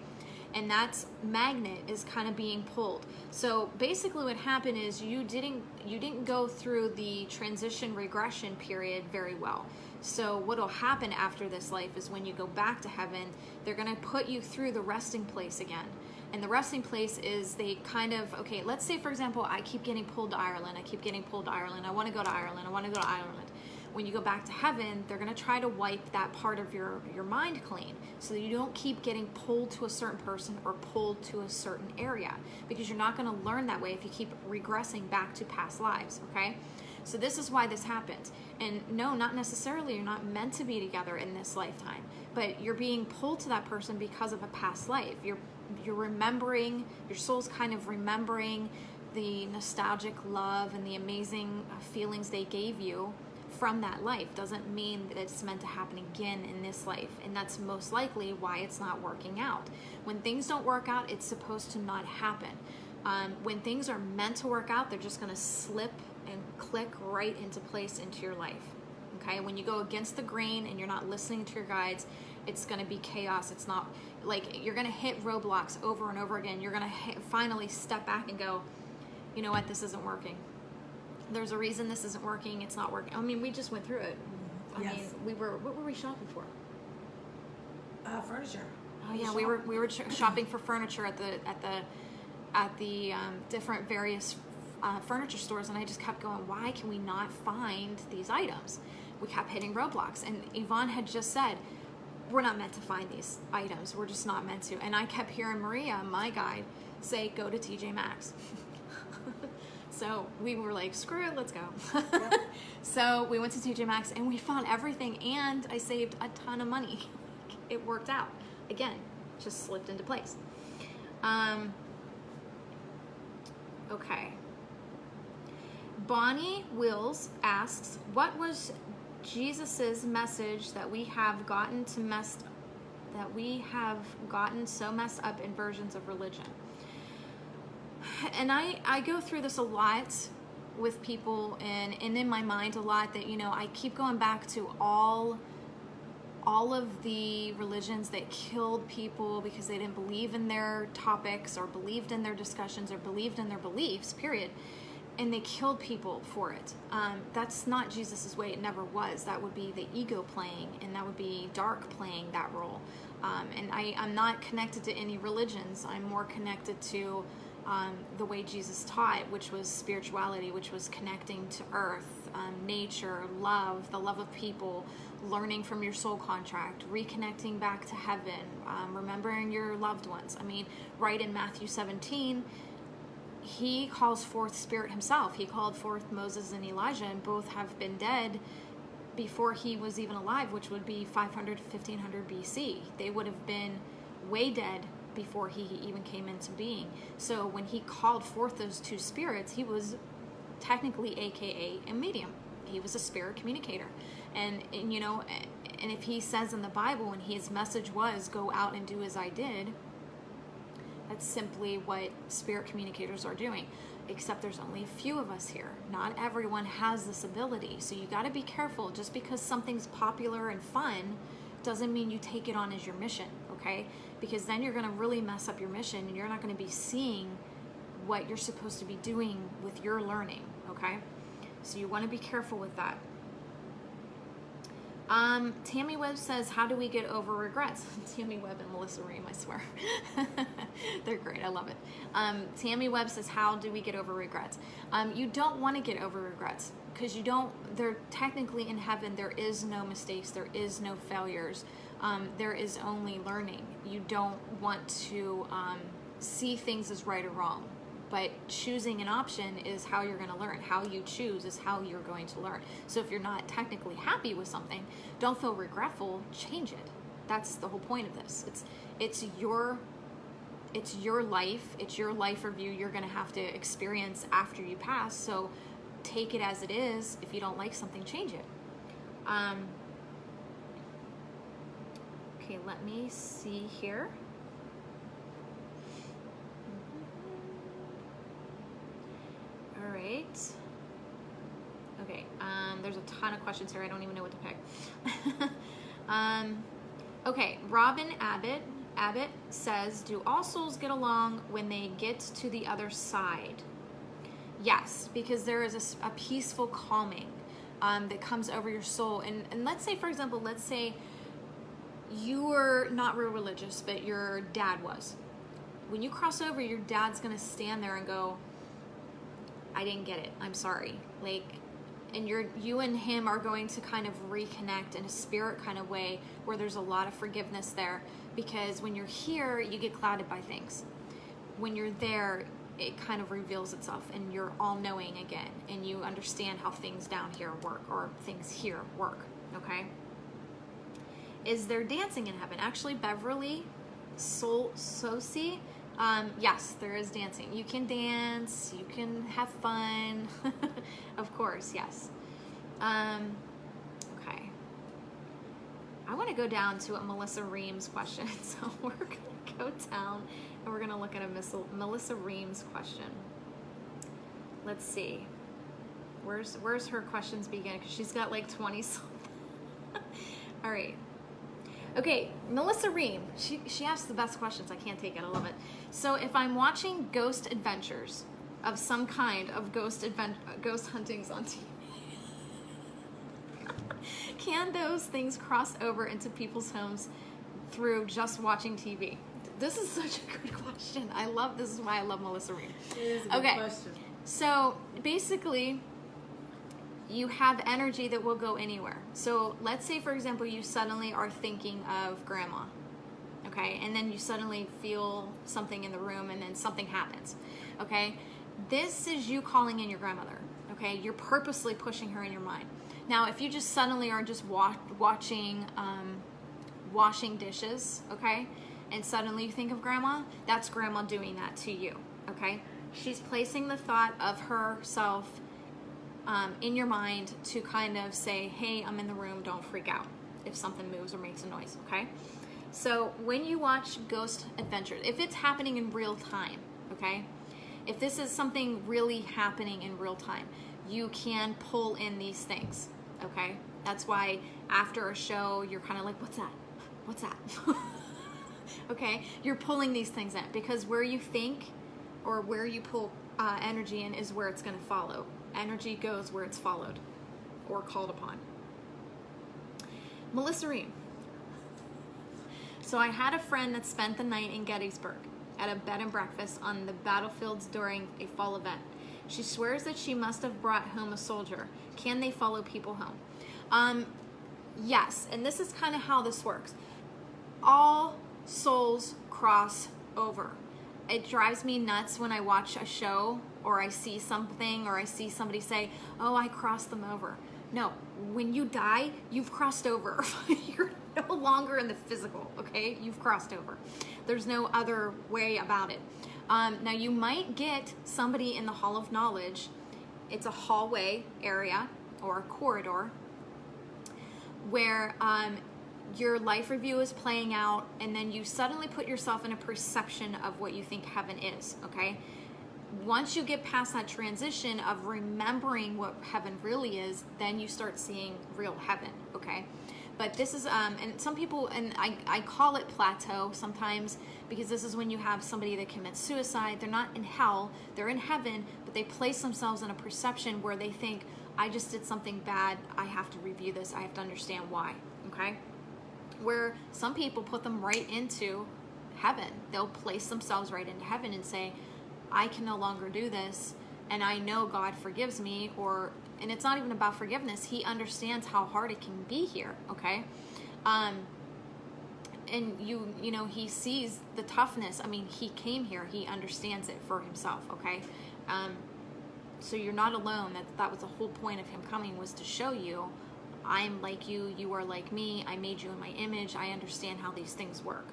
A: And that magnet is kind of being pulled. So basically what happened is you didn't go through the transition regression period very well. So what'll happen after this life is when you go back to heaven, they're gonna put you through the resting place again. And the resting place is they kind of, okay, let's say for example, I keep getting pulled to Ireland. I wanna go to Ireland. When you go back to heaven, they're gonna try to wipe that part of your mind clean so that you don't keep getting pulled to a certain person or pulled to a certain area, because you're not gonna learn that way if you keep regressing back to past lives, okay? So this is why this happens. And no, not necessarily, you're not meant to be together in this lifetime, but you're being pulled to that person because of a past life. You're remembering, your soul's kind of remembering the nostalgic love and the amazing feelings they gave you from that life. Doesn't mean that it's meant to happen again in this life, and that's most likely why it's not working out. When things don't work out, it's supposed to not happen. When things are meant to work out, they're just going to slip and click right into place into your life. Okay, when you go against the grain and you're not listening to your guides, it's going to be chaos. It's not like you're going to hit roadblocks over and over again. You're going to finally step back and go, you know what, this isn't working. There's a reason this isn't working. It's not working. I mean, we just went through it. I mean, what were we shopping for?
B: Furniture.
A: Oh yeah, we were shopping for furniture at the different various furniture stores, and I just kept going, why can we not find these items? We kept hitting roadblocks, and Yvonne had just said, we're not meant to find these items. We're just not meant to. And I kept hearing Maria, my guide, say, go to TJ Maxx. So we were like, screw it, let's go. So we went to TJ Maxx and we found everything, and I saved a ton of money. It worked out. Again, just slipped into place. Okay. Bonnie Wills asks, what was Jesus's message that we have gotten so messed up in versions of religion. And I go through this a lot with people, and in my mind a lot, that, you know, I keep going back to all of the religions that killed people because they didn't believe in their topics or believed in their discussions or believed in their beliefs, period. And they killed people for it. That's not Jesus's way. It never was. That would be the ego playing, and that would be dark playing that role. And I'm not connected to any religions. I'm more connected to the way Jesus taught, which was spirituality, which was connecting to earth, nature, love, the love of people, learning from your soul contract, reconnecting back to heaven, remembering your loved ones. I mean, right in Matthew 17, he calls forth Spirit himself. He called forth Moses and Elijah, and both have been dead before he was even alive, which would be 500 to 1500 BC. They would have been way dead before he even came into being. So when he called forth those two spirits, he was technically AKA a medium. He was a spirit communicator. And you know, and if he says in the Bible, and his message was, go out and do as I did, that's simply what spirit communicators are doing. Except there's only a few of us here. Not everyone has this ability. So you got to be careful. Just because something's popular and fun doesn't mean you take it on as your mission, okay? Because then you're going to really mess up your mission, and you're not going to be seeing what you're supposed to be doing with your learning, okay? So you want to be careful with that. Tammy Webb says, how do we get over regrets? Tammy Webb and Melissa Ream, I swear. They're great. I love it. Tammy Webb says, how do we get over regrets? You don't want to get over regrets, because they're technically in heaven. There is no mistakes. There is no failures. There is only learning. You don't want to see things as right or wrong. But choosing an option is how you're going to learn. How you choose is how you're going to learn. So if you're not technically happy with something, don't feel regretful, change it. That's the whole point of this. It's your life. It's your life review you're going to have to experience after you pass. So take it as it is. If you don't like something, change it. Okay, let me see here. All right. Okay, there's a ton of questions here. I don't even know what to pick. Okay, Robin Abbott says, do all souls get along when they get to the other side? Yes, because there is a peaceful calming that comes over your soul. And let's say, for example, you were not real religious, but your dad was. When you cross over, your dad's going to stand there and go, I didn't get it. I'm sorry. And you and him are going to kind of reconnect in a spirit kind of way, where there's a lot of forgiveness there, because when you're here, you get clouded by things. When you're there, it kind of reveals itself, and you're all knowing again, and you understand how things down here work, or things here work. Okay. Is there dancing in heaven? Actually, Beverly Sosi. Yes, there is dancing. You can dance, you can have fun. Of course, yes. Okay. I want to go down to a Melissa Reams question. So we're going to go down and we're going to look at a Melissa Reams question. Let's see. Where's her questions begin? Because she's got like 20 something. All right. Okay, Melissa Ream, she asks the best questions. I can't take it. I love it. So if I'm watching ghost adventures of some kind of ghost huntings on TV, can those things cross over into people's homes through just watching TV? This is such a good question. This is why I love Melissa Ream.
B: It is a good question.
A: So basically, you have energy that will go anywhere. So let's say, for example, you suddenly are thinking of grandma, okay? And then you suddenly feel something in the room, and then something happens, okay? This is you calling in your grandmother, okay? You're purposely pushing her in your mind. Now, if you just suddenly are just washing dishes, okay? And suddenly you think of grandma, that's grandma doing that to you, okay? She's placing the thought of herself in your mind to kind of say, hey, I'm in the room, don't freak out if something moves or makes a noise, okay? So when you watch Ghost Adventures, if it's happening in real time, okay? If this is something really happening in real time, you can pull in these things, okay? That's why after a show, you're kind of like, what's that? What's that? Okay? You're pulling these things in because where you think or where you pull energy in is where it's going to follow. Energy goes where it's followed or called upon. Melissa Ream. So I had a friend that spent the night in Gettysburg at a bed and breakfast on the battlefields during a fall event. She swears that she must have brought home a soldier. Can they follow people home? Yes, and this is kind of how this works. All souls cross over. It drives me nuts when I watch a show or I see something or I see somebody say, oh, I crossed them over. No, when you die, you've crossed over. You're no longer in the physical, okay? You've crossed over. There's no other way about it. Now, you might get somebody in the Hall of Knowledge. It's a hallway area or a corridor where your life review is playing out, and then you suddenly put yourself in a perception of what you think heaven is, okay? Once you get past that transition of remembering what heaven really is, then you start seeing real heaven, okay? But this is, and some people, and I call it plateau sometimes because this is when you have somebody that commits suicide. They're not in hell, they're in heaven, but they place themselves in a perception where they think, I just did something bad, I have to review this, I have to understand why, okay? Where some people put them right into heaven. They'll place themselves right into heaven and say, I can no longer do this, and I know God forgives me, and it's not even about forgiveness. He understands how hard it can be here, okay? And you know, he sees the toughness. I mean, he came here. He understands it for himself, okay? So you're not alone. That was the whole point of him coming, was to show you, I'm like you, you are like me, I made you in my image, I understand how these things work.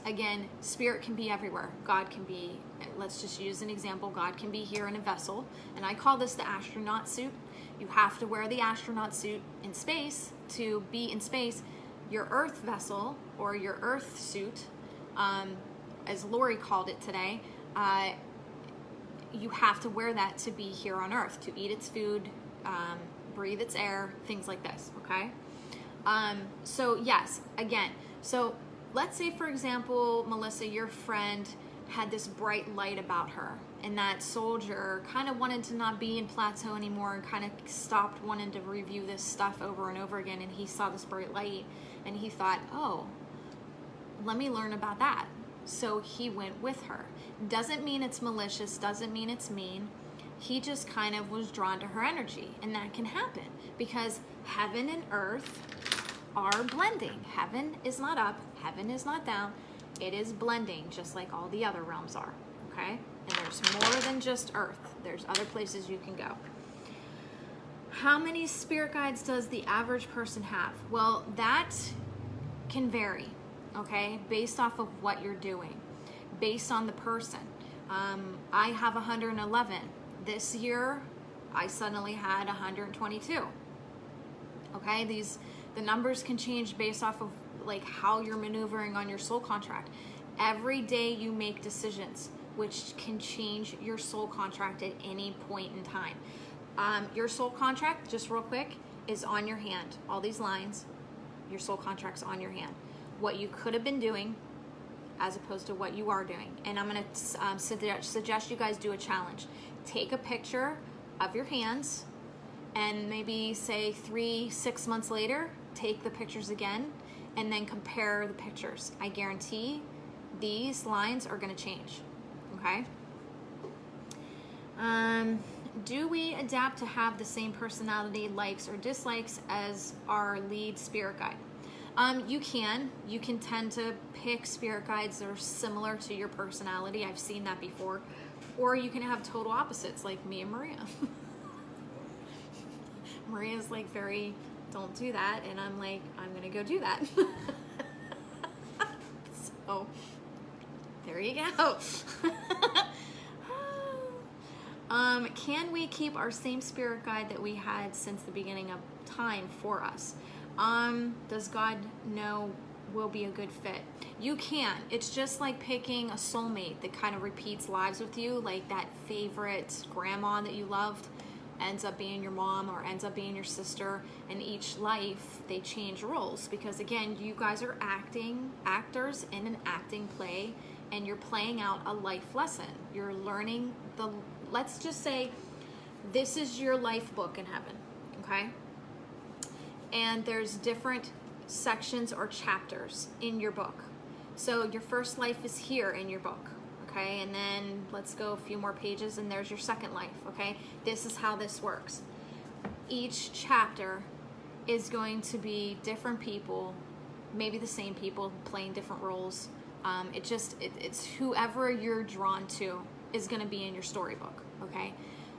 A: Again, spirit can be everywhere. God can be, let's just use an example, God can be here in a vessel, and I call this the astronaut suit. You have to wear the astronaut suit in space to be in space. Your earth vessel, or your earth suit, as Lori called it today, you have to wear that to be here on earth, to eat its food, breathe its air, things like this, okay? So yes, again, so let's say, for example, Melissa, your friend had this bright light about her, and that soldier kind of wanted to not be in plateau anymore and kind of stopped wanting to review this stuff over and over again, and he saw this bright light, and he thought, oh, let me learn about that. So he went with her. Doesn't mean it's malicious, doesn't mean it's mean. He just kind of was drawn to her energy, and that can happen because heaven and earth are blending. Heaven is not up, heaven is not down. It is blending just like all the other realms are, okay? And there's more than just earth. There's other places you can go. How many spirit guides does the average person have? Well, that can vary, okay? Based off of what you're doing, based on the person. I have 111. This year, I suddenly had 122. Okay, the numbers can change based off of like how you're maneuvering on your soul contract. Every day you make decisions which can change your soul contract at any point in time. Your soul contract, just real quick, is on your hand. All these lines, your soul contract's on your hand. What you could have been doing as opposed to what you are doing. And I'm going to suggest you guys do a challenge. Take a picture of your hands, and maybe say 3-6 months later, take the pictures again, and then compare the pictures. I guarantee these lines are going to change, okay? Do we adapt to have the same personality, likes or dislikes as our lead spirit guide? You can tend to pick spirit guides that are similar to your personality. I've seen that before. Or you can have total opposites like me and Maria. Maria's like very, don't do that. And I'm like, I'm going to go do that. So there you go. Can we keep our same spirit guide that we had since the beginning of time for us? Does God know we'll be a good fit? You can. It's just like picking a soulmate that kind of repeats lives with you, like that favorite grandma that you loved ends up being your mom or ends up being your sister, and each life they change roles because again, you guys are actors in an acting play, and you're playing out a life lesson. You're learning let's just say this is your life book in heaven, okay? And there's different sections or chapters in your book. So your first life is here in your book, okay? And then let's go a few more pages and there's your second life, okay? This is how this works. Each chapter is going to be different people, maybe the same people playing different roles. It's whoever you're drawn to is going to be in your storybook, okay?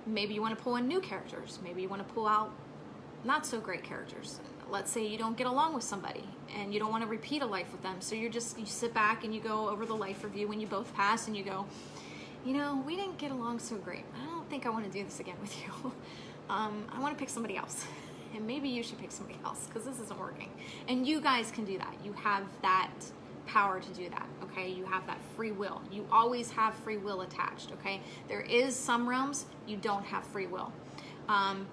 A: Maybe you want to pull in new characters. Maybe you want to pull out not so great characters. Let's say you don't get along with somebody and you don't want to repeat a life with them. So you sit back and you go over the life review when you both pass and you go, you know, we didn't get along so great. I don't think I want to do this again with you. I want to pick somebody else. And maybe you should pick somebody else because this isn't working. And you guys can do that. You have that power to do that, okay? You have that free will. You always have free will attached, okay? There is some realms you don't have free will.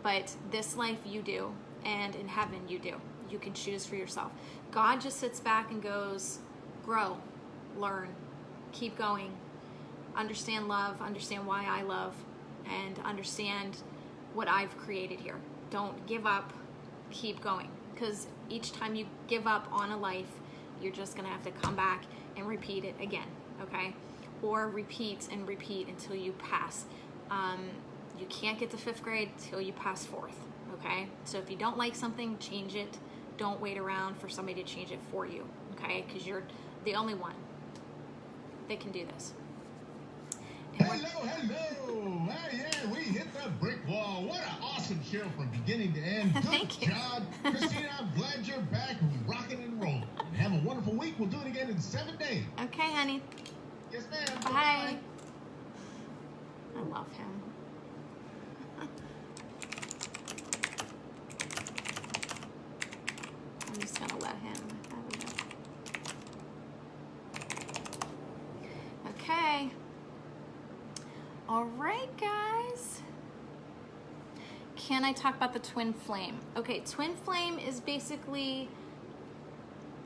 A: But this life you do, and in heaven you do. You can choose for yourself. God just sits back and goes, grow, learn, keep going, understand love, understand why I love, and understand what I've created here. Don't give up, keep going. Because each time you give up on a life, you're just gonna have to come back and repeat it again, okay? Or repeat and repeat until you pass. You can't get to 5th grade till you pass 4th, okay? So if you don't like something, change it. Don't wait around for somebody to change it for you, okay? Because you're the only one that can do this.
C: Hello. Yeah, we hit the brick wall. What an awesome show from beginning to end. Good
A: Thank you.
C: job. Christina, I'm glad you're back rocking and rolling. And have a wonderful week. We'll do it again in 7 days.
A: Okay, honey.
C: Yes, ma'am.
A: Bye. I love him. I'm just gonna let him have it. Okay. All right, guys. Can I talk about the twin flame? Okay, twin flame is basically,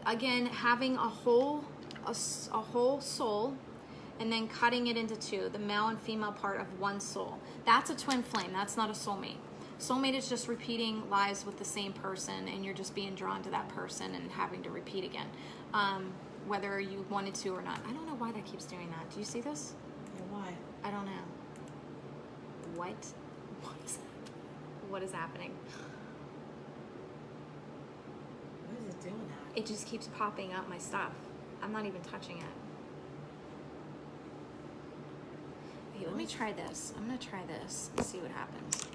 A: again, having a whole soul and then cutting it into two, the male and female part of one soul. That's a twin flame. That's not a soulmate. Soulmate is just repeating lives with the same person, and you're just being drawn to that person and having to repeat again, whether you wanted to or not. I don't know why that keeps doing that. Do you see this?
B: Yeah, why?
A: I don't know. What? What is happening?
B: What is it doing that?
A: It just keeps popping up my stuff. I'm not even touching it. Okay, let me try this. I'm gonna try this and see what happens.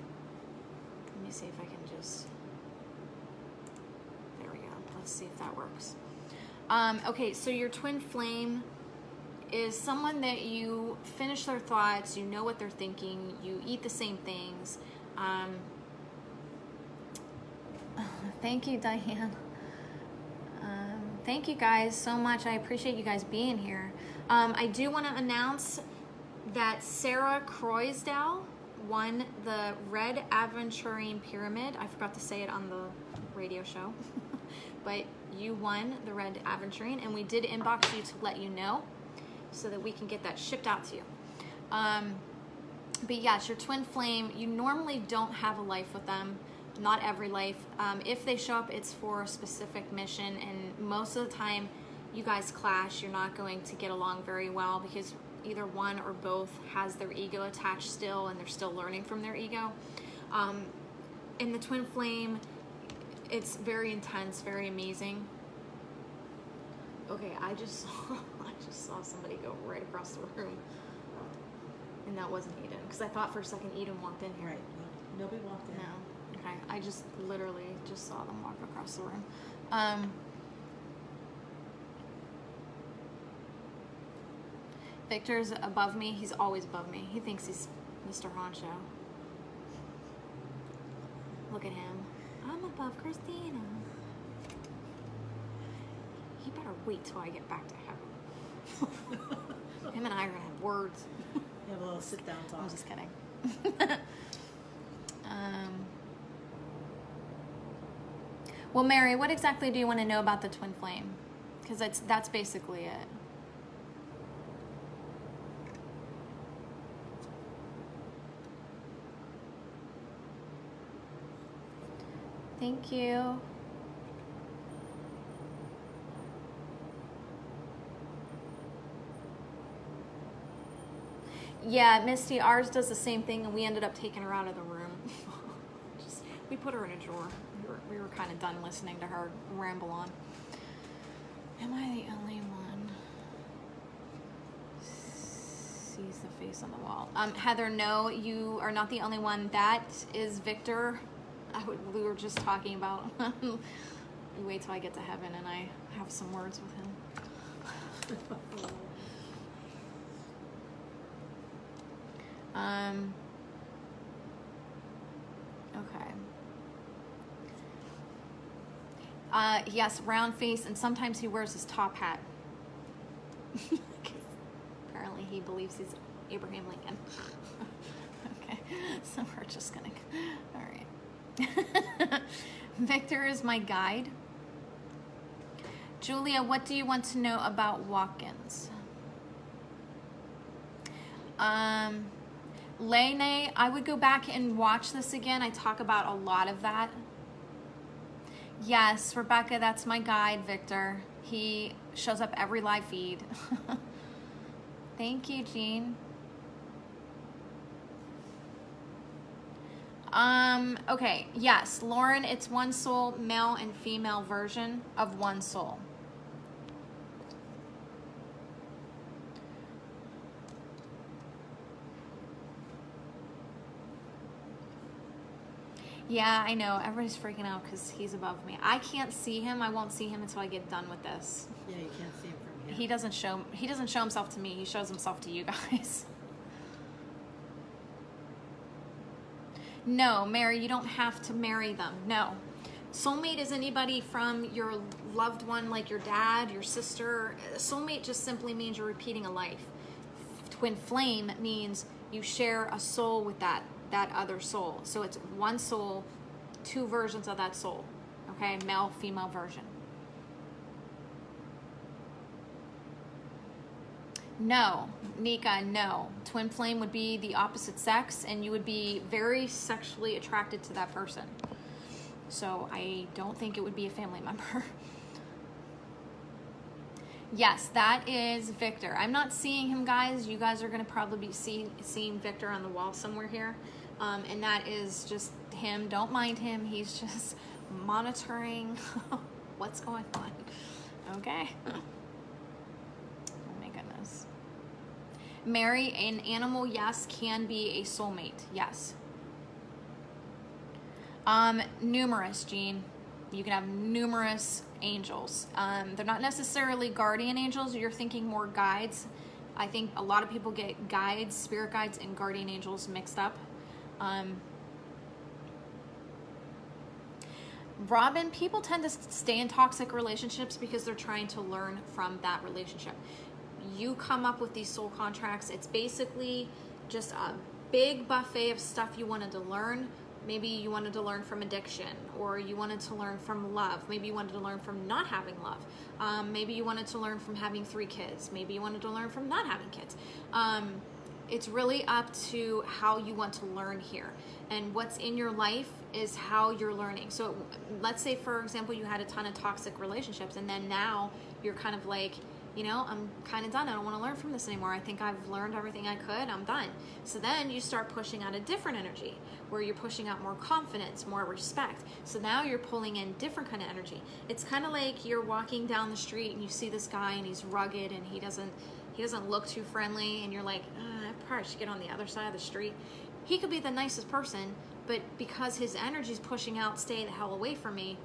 A: Let me see if I can just, there we go. Let's see if that works. Okay, so your twin flame is someone that you finish their thoughts, you know what they're thinking, you eat the same things. Thank you, Diane. Thank you guys so much. I appreciate you guys being here. I do want to announce that Sarah Croisdale won the Red Aventurine Pyramid. I forgot to say it on the radio show, but you won the Red Aventurine, and we did inbox you to let you know so that we can get that shipped out to you. But yes, your twin flame, you normally don't have a life with them. Not every life. If they show up, it's for a specific mission, and most of the time you guys clash. You're not going to get along very well because either one or both has their ego attached still, and they're still learning from their ego. In the twin flame, it's very intense, very amazing. Okay, I just saw somebody go right across the room, and that wasn't Eden, because I thought for a second Eden walked in here.
B: Right. Nobody walked in.
A: No. Okay, I just literally just saw them walk across the room. Victor's above me. He's always above me. He thinks he's Mr. Honcho. Look at him. I'm above Christina. He better wait till I get back to heaven. Him and I are gonna have words.
B: Have a little sit down talk.
A: I'm just kidding. Well, Mary, what exactly do you want to know about the twin flame? Because that's basically it. Thank you. Yeah, Misty, ours does the same thing, and we ended up taking her out of the room. We put her in a drawer. We were kind of done listening to her ramble on. Am I the only one sees the face on the wall? Heather, no, you are not the only one. That is Victor. We were just talking about. You wait till I get to heaven and I have some words with him. Okay. Yes, round face, and sometimes he wears his top hat. Apparently he believes he's Abraham Lincoln. Okay, so we're just gonna, all right. Victor is my guide. Julia, what do you want to know about walk-ins? Lene, I would go back and watch this again. I talk about a lot of that. Yes, Rebecca, that's my guide, Victor. He shows up every live feed. Thank you, Jean. Okay, yes, Lauren, it's one soul, male and female version of one soul. Yeah, I know. Everybody's freaking out because he's above me. I can't see him. I won't see him until I get done with this.
B: Yeah, you can't see him from here.
A: He doesn't show himself to me. He shows himself to you guys. No, Mary, you don't have to marry them. No. Soulmate is anybody from your loved one, like your dad, your sister. Soulmate just simply means you're repeating a life. Twin flame means you share a soul with that other soul. So it's one soul, two versions of that soul. Okay, male, female version. No, Nika, no. Twin flame would be the opposite sex, and you would be very sexually attracted to that person. So I don't think it would be a family member. Yes, that is Victor. I'm not seeing him, guys. You guys are going to probably be seeing Victor on the wall somewhere here. And that is just him. Don't mind him. He's just monitoring what's going on. Okay. Oh my goodness. Mary, an animal, yes, can be a soulmate. Yes. Numerous, Jean. You can have numerous angels. They're not necessarily guardian angels. You're thinking more guides. I think a lot of people get guides, spirit guides, and guardian angels mixed up. Robin, people tend to stay in toxic relationships because they're trying to learn from that relationship. You come up with these soul contracts. It's basically just a big buffet of stuff you wanted to learn. Maybe you wanted to learn from addiction, or you wanted to learn from love. Maybe you wanted to learn from not having love. Maybe you wanted to learn from having 3 kids. Maybe you wanted to learn from not having kids. It's really up to how you want to learn here. And what's in your life is how you're learning. So let's say, for example, you had a ton of toxic relationships, and then now you're kind of like, you know, I'm kind of done. I don't want to learn from this anymore. I think I've learned everything I could. I'm done. So then you start pushing out a different energy where you're pushing out more confidence, more respect. So now you're pulling in different kind of energy. It's kind of like you're walking down the street and you see this guy and he's rugged and he doesn't look too friendly, and you're like, I probably should get on the other side of the street. He could be the nicest person, but because his energy is pushing out, stay the hell away from me,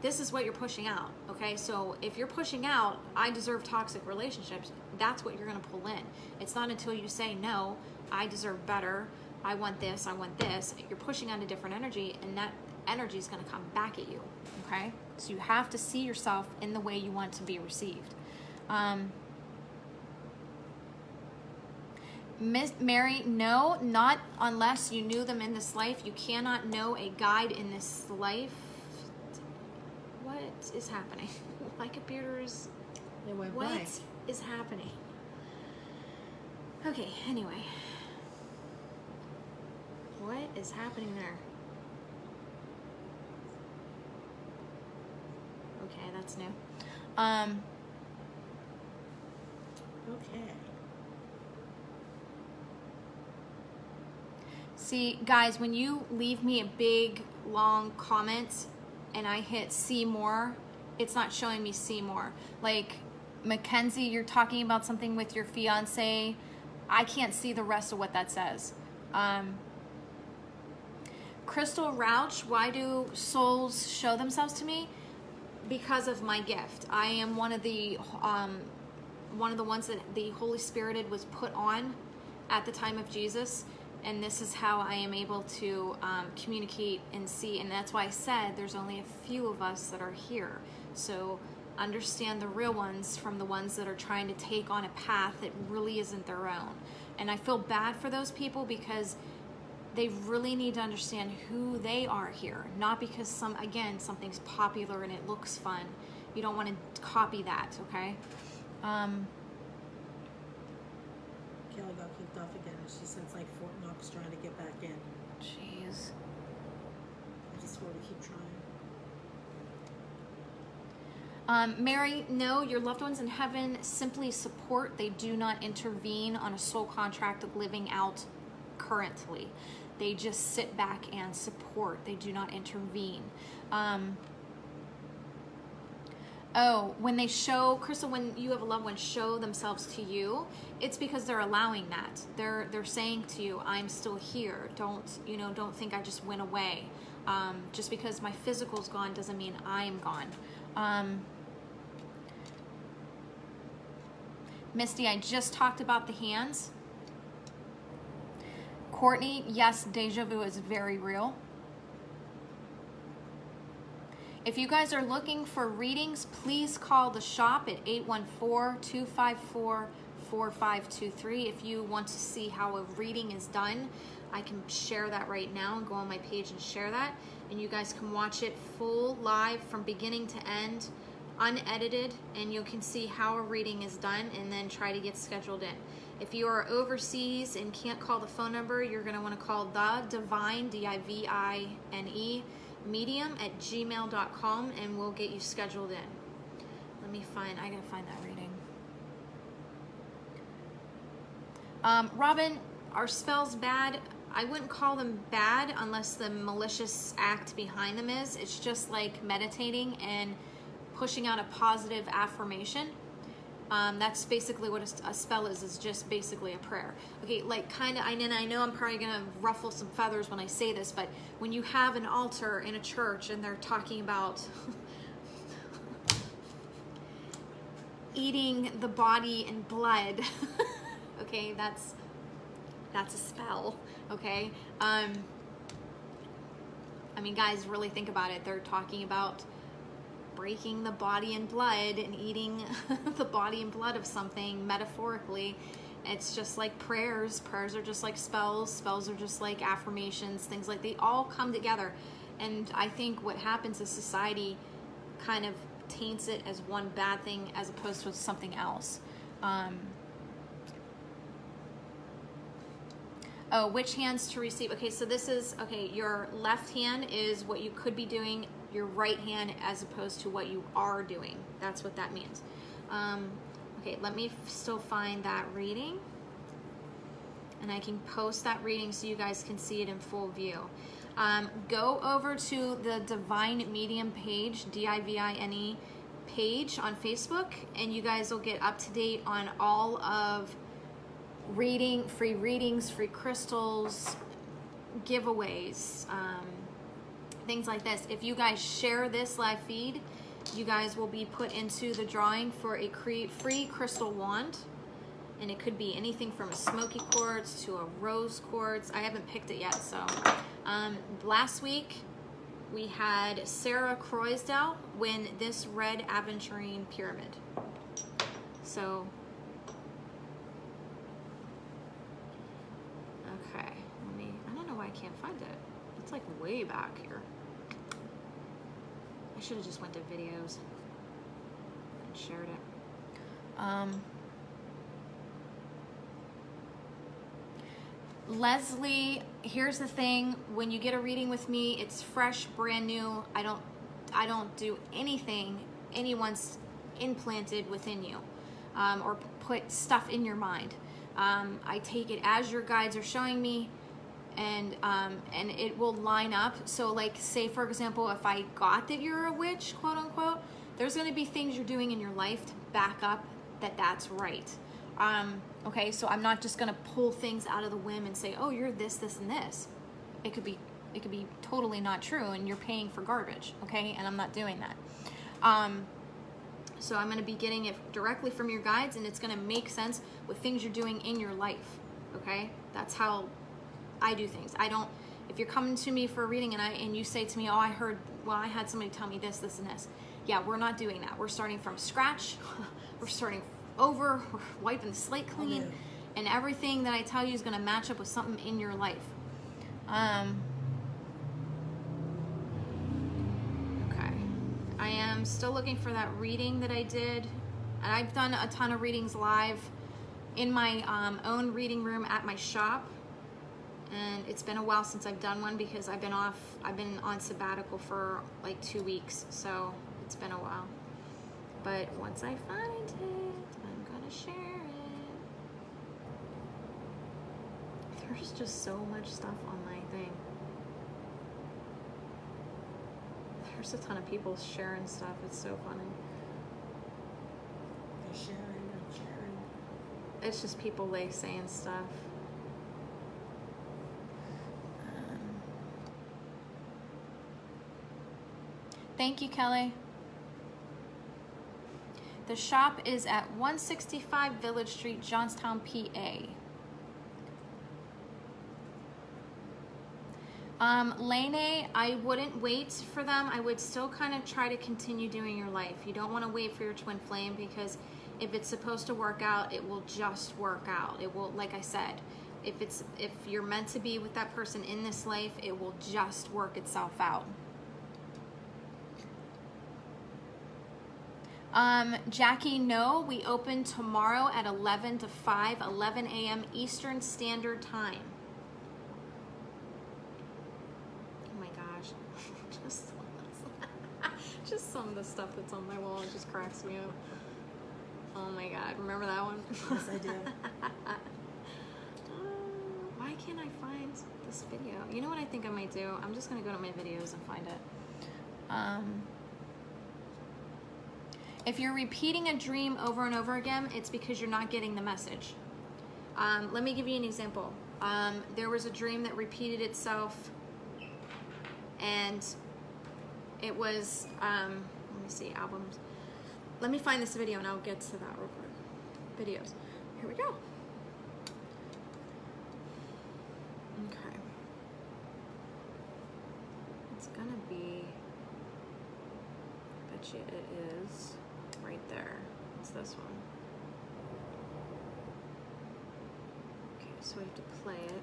A: this is what you're pushing out, okay? So if you're pushing out, I deserve toxic relationships, that's what you're gonna pull in. It's not until you say, no, I deserve better, I want this, you're pushing out a different energy, and that energy is gonna come back at you, okay? So you have to see yourself in the way you want to be received. Miss Mary, no, not unless you knew them in this life. You cannot know a guide in this life. What is happening? My computer's...
B: It went
A: What
B: blank.
A: is happening? Okay, anyway. What is happening there? Okay, that's new.
B: Okay.
A: See, guys, when you leave me a big, long comment and I hit see more, it's not showing me see more. Like, Mackenzie, you're talking about something with your fiance. I can't see the rest of what that says. Crystal Rouch, why do souls show themselves to me? Because of my gift. I am one of the ones that the Holy Spirit was put on at the time of Jesus. And this is how I am able to communicate and see. And that's why I said there's only a few of us that are here. So understand the real ones from the ones that are trying to take on a path that really isn't their own. And I feel bad for those people because they really need to understand who they are here. Not because something's popular and it looks fun. You don't want to copy that, okay?
B: Kelly got kicked off again, and she says like Fort Knox trying to get back in.
A: Jeez.
B: I just want to keep trying.
A: Mary, no, your loved ones in heaven simply support. They do not intervene on a soul contract of living out currently. They just sit back and support. They do not intervene. When they show, Crystal, when you have a loved one show themselves to you, it's because they're allowing that. They're saying to you, I'm still here. Don't think I just went away. Just because my physical's gone doesn't mean I'm gone. Misty, I just talked about the hands. Courtney, yes, deja vu is very real. If you guys are looking for readings, please call the shop at 814-254-4523. If you want to see how a reading is done, I can share that right now and go on my page and share that. And you guys can watch it full live from beginning to end, unedited, and you can see how a reading is done and then try to get scheduled in. If you are overseas and can't call the phone number, you're going to want to call the Divine, D-I-V-I-N-E, medium@gmail.com, and we'll get you scheduled in. I gotta find that reading. Robin, are spells bad? I wouldn't call them bad unless the malicious act behind them is. It's just like meditating and pushing out a positive affirmation. That's basically what a spell is just basically a prayer. Okay, like kind of, I know I'm probably gonna ruffle some feathers when I say this, but when you have an altar in a church and they're talking about eating the body and blood, okay, that's a spell, okay? I mean, guys, really think about it. They're talking about breaking the body and blood and eating the body and blood of something metaphorically. It's just like prayers. Prayers are just like spells. Spells are just like affirmations, things like they all come together. And I think what happens is society kind of taints it as one bad thing as opposed to something else. Which hands to receive? Okay, so this is, your left hand is what you could be doing, your right hand as opposed to what you are doing. That's what that means. Okay, let me still find that reading. And I can post that reading so you guys can see it in full view. Go over to the Divine Medium page, D-I-V-I-N-E page on Facebook, and you guys will get up to date on all of free readings, free crystals, giveaways, things like this. If you guys share this live feed, you guys will be put into the drawing for a free crystal wand. And it could be anything from a smoky quartz to a rose quartz. I haven't picked it yet, so. Last week, we had Sarah Croisdell win this red aventurine pyramid. So, okay, I don't know why I can't find it. It's like way back here. I should have just went to videos and shared it. Leslie, here's the thing. When you get a reading with me, it's fresh, brand new. I don't do anything anyone's implanted within you, or put stuff in your mind. I take it as your guides are showing me, and it will line up. So like, say for example, if I got that you're a witch, quote unquote, there's going to be things you're doing in your life to back up that that's right. Okay, so I'm not just gonna pull things out of the whim and say, oh, you're this, this, and this. It could be totally not true, and you're paying for garbage, okay? And I'm not doing that. So I'm gonna be getting it directly from your guides, and it's gonna make sense with things you're doing in your life, okay? That's how I do things. If you're coming to me for a reading and you say to me, oh, I had somebody tell me this, this, and this. Yeah, we're not doing that. We're starting from scratch. We're starting over, we're wiping the slate clean, and everything that I tell you is going to match up with something in your life. Okay, I am still looking for that reading that I did, and I've done a ton of readings live in my own reading room at my shop, and it's been a while since I've done one because I've been on sabbatical for like 2 weeks, so it's been a while. But once I find it, I'm gonna share it. There's just so much stuff on my thing. There's a ton of people sharing stuff. It's so funny.
B: They're sharing.
A: It's just people like saying stuff. Thank you, Kelly. The shop is at 165 Village Street, Johnstown, PA. Lene, I wouldn't wait for them. I would still kind of try to continue doing your life. You don't want to wait for your twin flame, because if it's supposed to work out, it will just work out. It will, like I said, if you're meant to be with that person in this life, it will just work itself out. Jackie, no, we open tomorrow at 11 to 5, 11 a.m. Eastern Standard Time. Oh my gosh. Just some of the stuff that's on my wall, it just cracks me up. Oh my God, remember that one?
B: Yes, I do.
A: Why can't I find this video? You know what I think I might do? I'm just gonna go to my videos and find it. If you're repeating a dream over and over again, it's because you're not getting the message. Let me give you an example. There was a dream that repeated itself, and it was, let me see, albums. Let me find this video and I'll get to that real quick. Videos. Here we go. Okay. It's gonna be, I bet you it is right there. It's this one. Okay, so we have to play it.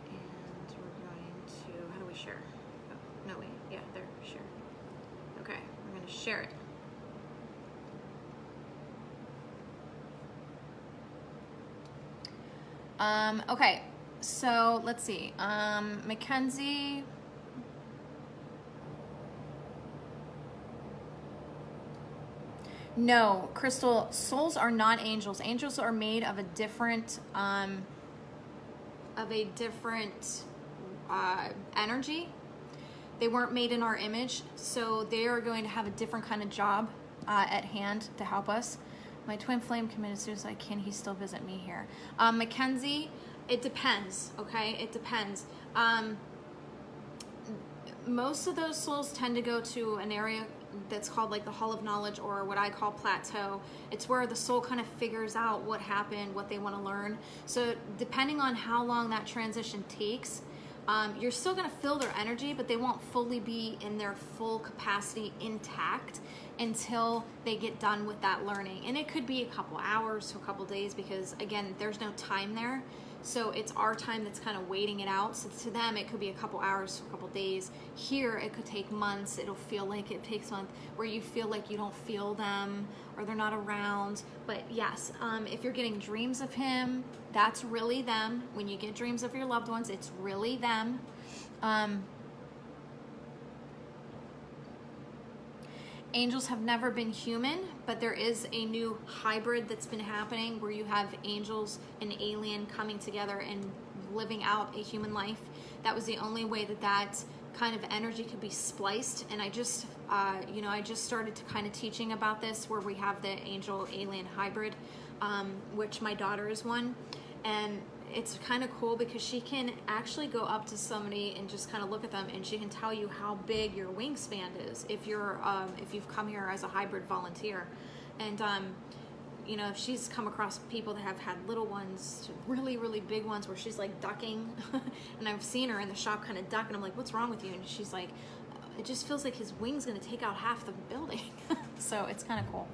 A: And we're going to, how do we share? Oh, no, wait, yeah, there, share. Okay, we're gonna share it. Okay, so let's see. Mackenzie. No, Crystal, souls are not angels. Angels are made of a different, energy. They weren't made in our image, so they are going to have a different kind of job at hand to help us. My twin flame committed suicide. Can he still visit me here? Mackenzie, It depends, okay? It depends. Most of those souls tend to go to an area that's called like the Hall of Knowledge, or what I call plateau. It's where the soul kind of figures out what happened, what they want to learn. So depending on how long that transition takes, you're still going to feel their energy, but they won't fully be in their full capacity intact until they get done with that learning. And it could be a couple hours to a couple days, because again, there's no time there. So it's our time that's kind of waiting it out. So to them, it could be a couple hours to a couple days. Here, it could take months. It'll feel like it takes months, where you feel like you don't feel them or they're not around. But yes, if you're getting dreams of him, that's really them. When you get dreams of your loved ones, it's really them. Angels have never been human, but there is a new hybrid that's been happening where you have angels and alien coming together and living out a human life. That was the only way that that kind of energy could be spliced. And I just, I just started to kind of teaching about this, where we have the angel alien hybrid, which my daughter is one. And it's kind of cool because she can actually go up to somebody and just kind of look at them, and she can tell you how big your wingspan is if you've come here as a hybrid volunteer. And if she's come across people that have had little ones to really, really big ones, where she's like ducking, and I've seen her in the shop kind of duck, and I'm like, "What's wrong with you?" And she's like, "It just feels like his wing's gonna take out half the building." So it's kind of cool.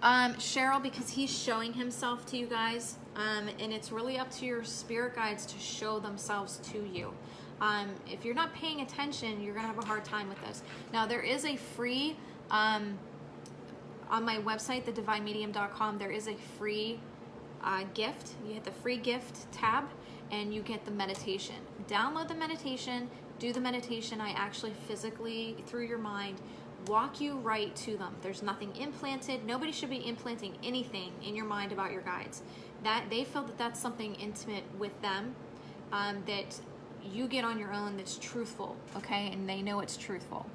A: Cheryl, because he's showing himself to you guys, and it's really up to your spirit guides to show themselves to you. If you're not paying attention, you're gonna have a hard time with this. Now, there is a free, on my website, thedivinemedium.com, there is a free gift. You hit the free gift tab and you get the meditation. Download the meditation, do the meditation. I actually physically, through your mind, walk you right to them. There's nothing implanted. Nobody should be implanting anything in your mind about your guides. That they feel that that's something intimate with them, that you get on your own, that's truthful, okay? And they know it's truthful.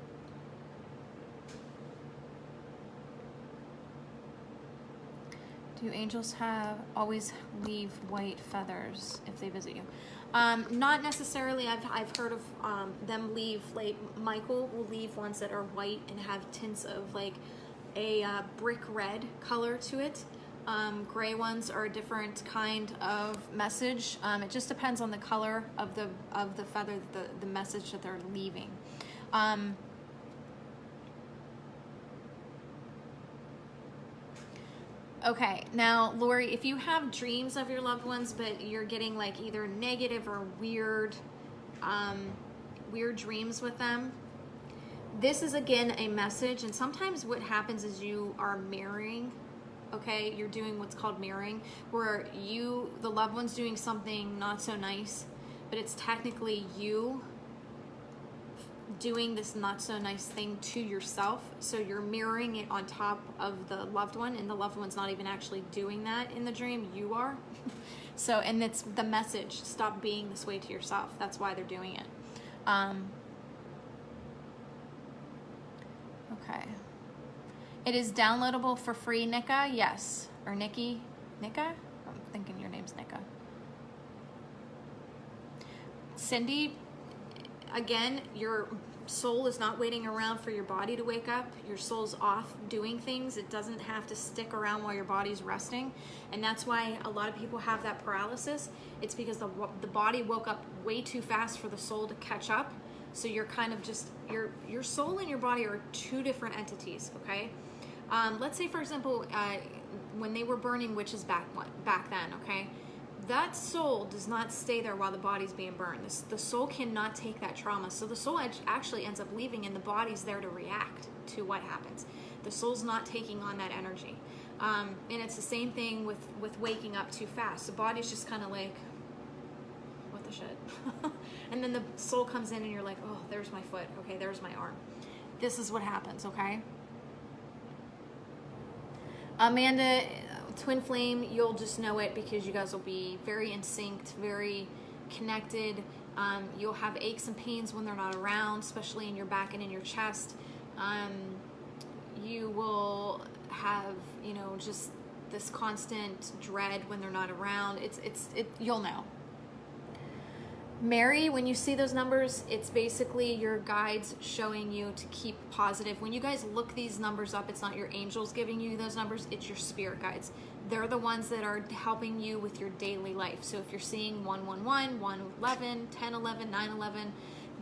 A: Do angels always leave white feathers if they visit you? Not necessarily. I've heard of them leave, like Michael will leave ones that are white and have tints of like a brick red color to it. Gray ones are a different kind of message. It just depends on the color of the feather, the message that they're leaving. Okay, now Lori, if you have dreams of your loved ones, but you're getting like either negative or weird dreams with them, this is again a message. And sometimes what happens is you are mirroring. Okay, you're doing what's called mirroring, where the loved one's doing something not so nice, but it's technically you doing this not so nice thing to yourself. So you're mirroring it on top of the loved one, and the loved one's not even actually doing that in the dream, you are. So, and it's the message, stop being this way to yourself. That's why they're doing it. Okay. It is downloadable for free, Nika. Yes. Or Nikki. Nika? I'm thinking your name's Nika. Cindy, again, your soul is not waiting around for your body to wake up. Your soul's off doing things. It doesn't have to stick around while your body's resting. And that's why a lot of people have that paralysis. It's because the body woke up way too fast for the soul to catch up. So you're kind of just, your soul and your body are two different entities, okay? Let's say, for example, when they were burning witches back then, okay? That soul does not stay there while the body's being burned. The soul cannot take that trauma. So the soul actually ends up leaving, and the body's there to react to what happens. The soul's not taking on that energy. And it's the same thing with waking up too fast. The body's just kind of like, what the shit? And then the soul comes in and you're like, oh, there's my foot. Okay, there's my arm. This is what happens, okay? Amanda, Twin Flame, you'll just know it because you guys will be very in sync, very connected. You'll have aches and pains when they're not around, especially in your back and in your chest. You will have, you know, just this constant dread when they're not around. You'll know. Mary, when you see those numbers, it's basically your guides showing you to keep positive. When you guys look these numbers up, it's not your angels giving you those numbers, it's your spirit guides. They're the ones that are helping you with your daily life. So if you're seeing 111, 111, 1011, 911,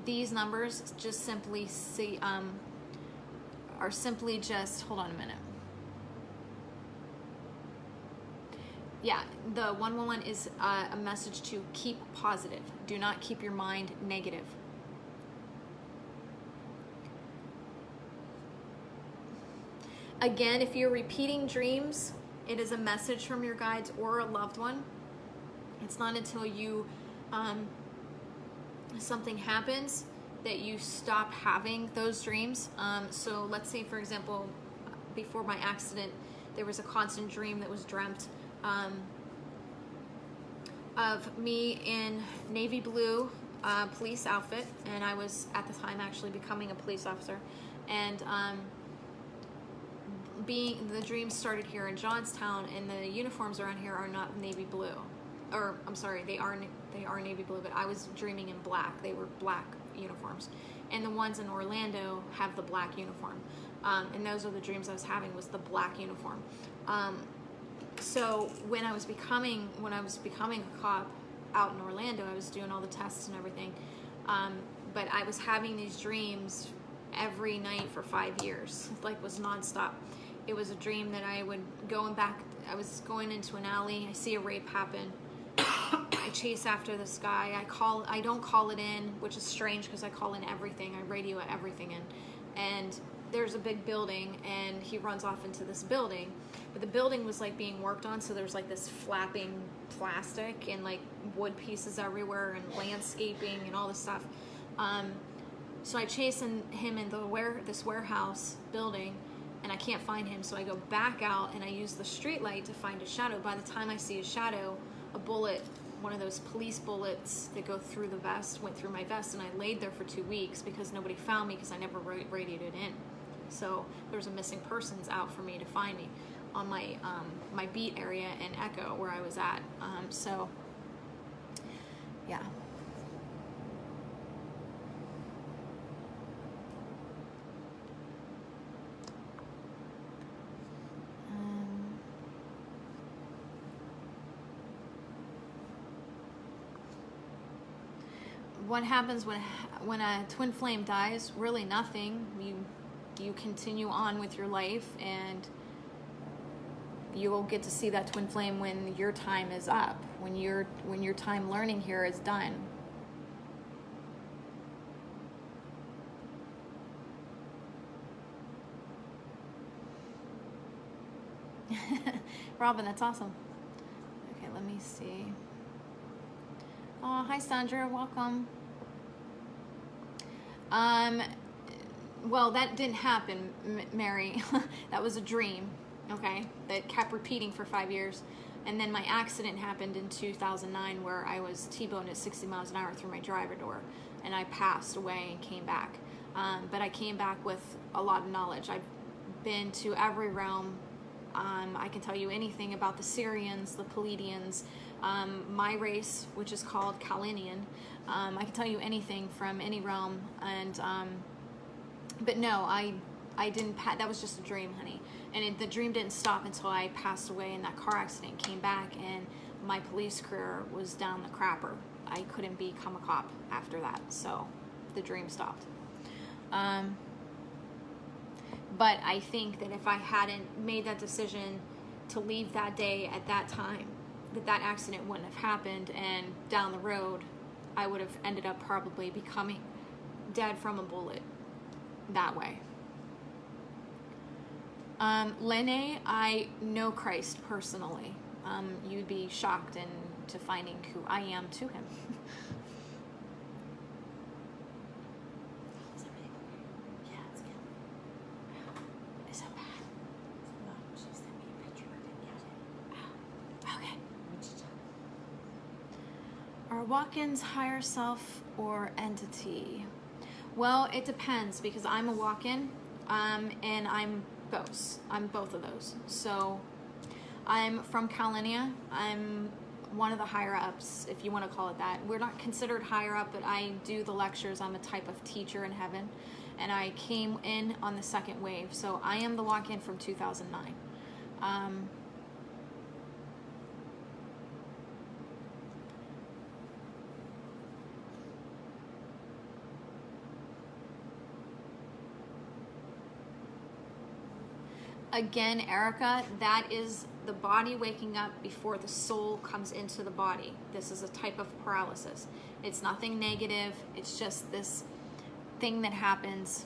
A: these numbers just simply are simply just, hold on a minute. Yeah, the 111 is a message to keep positive. Do not keep your mind negative. Again, if you're repeating dreams, it is a message from your guides or a loved one. It's not until you something happens that you stop having those dreams. So let's say, for example, before my accident, there was a constant dream that was dreamt of me in navy blue police outfit, and I was at the time actually becoming a police officer, and the dreams started here in Johnstown, and the uniforms around here are not navy blue, or I'm sorry, they are navy blue, but I was dreaming in black. They were black uniforms, and the ones in Orlando have the black uniform, and those are the dreams I was having, was the black uniform. So when I was becoming a cop out in Orlando, I was doing all the tests and everything, but I was having these dreams every night for 5 years. Like, was nonstop. It was a dream that I was going into an alley, I see a rape happen, I chase after this guy, I don't call it in, which is strange because I call in everything, I radio everything in, and there's a big building, and he runs off into this building, but the building was like being worked on, so there's like this flapping plastic and like wood pieces everywhere and landscaping and all this stuff. So I chase him in this warehouse building, and I can't find him, so I go back out and I use the street light to find his shadow. By the time I see his shadow, a bullet, one of those police bullets that go through the vest, went through my vest, and I laid there for 2 weeks because nobody found me because I never radiated in. So there was a missing persons out for me to find me on my my beat area in Echo where I was at. So yeah. What happens when a twin flame dies? Really nothing. You continue on with your life, and you will get to see that twin flame when your time is up, when your time learning here is done. Robin, that's awesome. Okay, let me see. Oh, hi Sandra, welcome. Well, that didn't happen, Mary. That was a dream, okay, that kept repeating for 5 years. And then my accident happened in 2009 where I was T-boned at 60 miles an hour through my driver door, and I passed away and came back. But I came back with a lot of knowledge. I've been to every realm. I can tell you anything about the Syrians, the Pleiadians, my race, which is called Kalinian. I can tell you anything from any realm, and but no, I didn't. That was just a dream, honey. And the dream didn't stop until I passed away in that car accident, came back, and my police career was down the crapper. I couldn't become a cop after that, so the dream stopped. But I think that if I hadn't made that decision to leave that day at that time, that accident wouldn't have happened, and down the road, I would have ended up probably becoming dead from a bullet that way. Lene, I know Christ personally. You'd be shocked into finding who I am to him.
B: Yeah, it's good.
A: Is it bad?
B: Well, she sent me a picture. I didn't get it.
A: Okay.
B: What'd she tell me?
A: Are walk-ins higher self or entity? Well, it depends, because I'm a walk-in, and I'm both. I'm both of those. So I'm from Calinia. I'm one of the higher ups, if you want to call it that. We're not considered higher up, but I do the lectures. I'm a type of teacher in heaven. And I came in on the second wave. So I am the walk-in from 2009. Again, Erica, that is the body waking up before the soul comes into the body. This is a type of paralysis. It's nothing negative. It's just this thing that happens.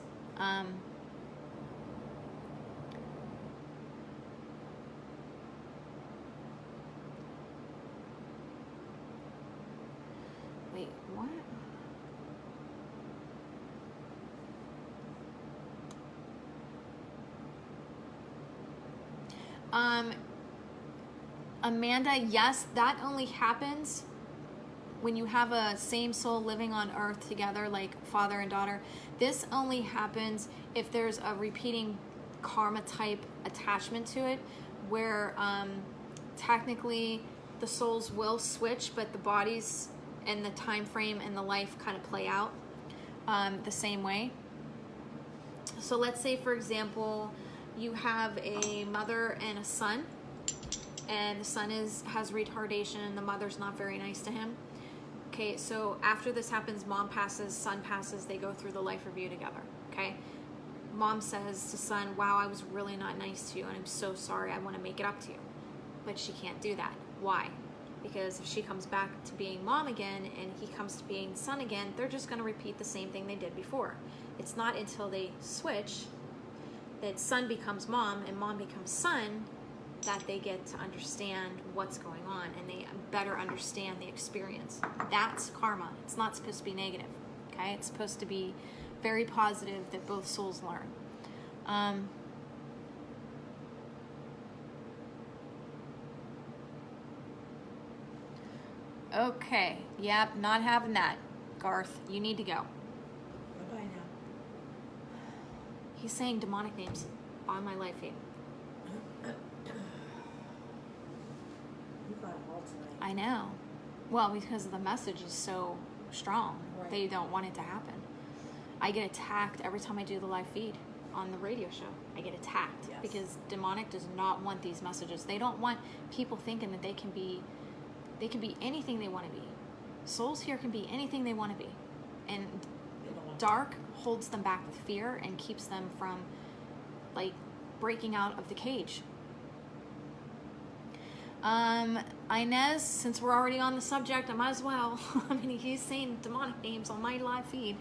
A: Wait, what? Amanda, yes, that only happens when you have a same soul living on earth together, like father and daughter. This only happens if there's a repeating karma type attachment to it, where technically the souls will switch, but the bodies and the time frame and the life kind of play out the same way. So let's say, for example, you have a mother and a son, and the son has retardation and the mother's not very nice to him. Okay, so after this happens, mom passes, son passes, they go through the life review together, okay? Mom says to son, wow, I was really not nice to you and I'm so sorry, I want to make it up to you. But she can't do that. Why? Because if she comes back to being mom again and he comes to being son again, they're just going to repeat the same thing they did before. It's not until they switch that son becomes mom and mom becomes son that they get to understand what's going on and they better understand the experience. That's karma. It's not supposed to be negative, okay? It's supposed to be very positive that both souls learn. Okay, yep, not having that. Garth, you need to go.
B: Bye-bye now.
A: He's saying demonic names on my live feed.
B: You got it all tonight.
A: I know. Well, because the message is so strong.
B: Right.
A: They don't want it to happen. I get attacked every time I do the live feed on the radio show. I get attacked
B: Yes.
A: because demonic does not want these messages. They don't want people thinking that they can be anything they want to be. Souls here can be anything they want to be. And
B: They don't want
A: dark holds them back with fear and keeps them from like breaking out of the cage. Inez, since we're already on the subject, I might as well. I mean, he's saying demonic names on my live feed.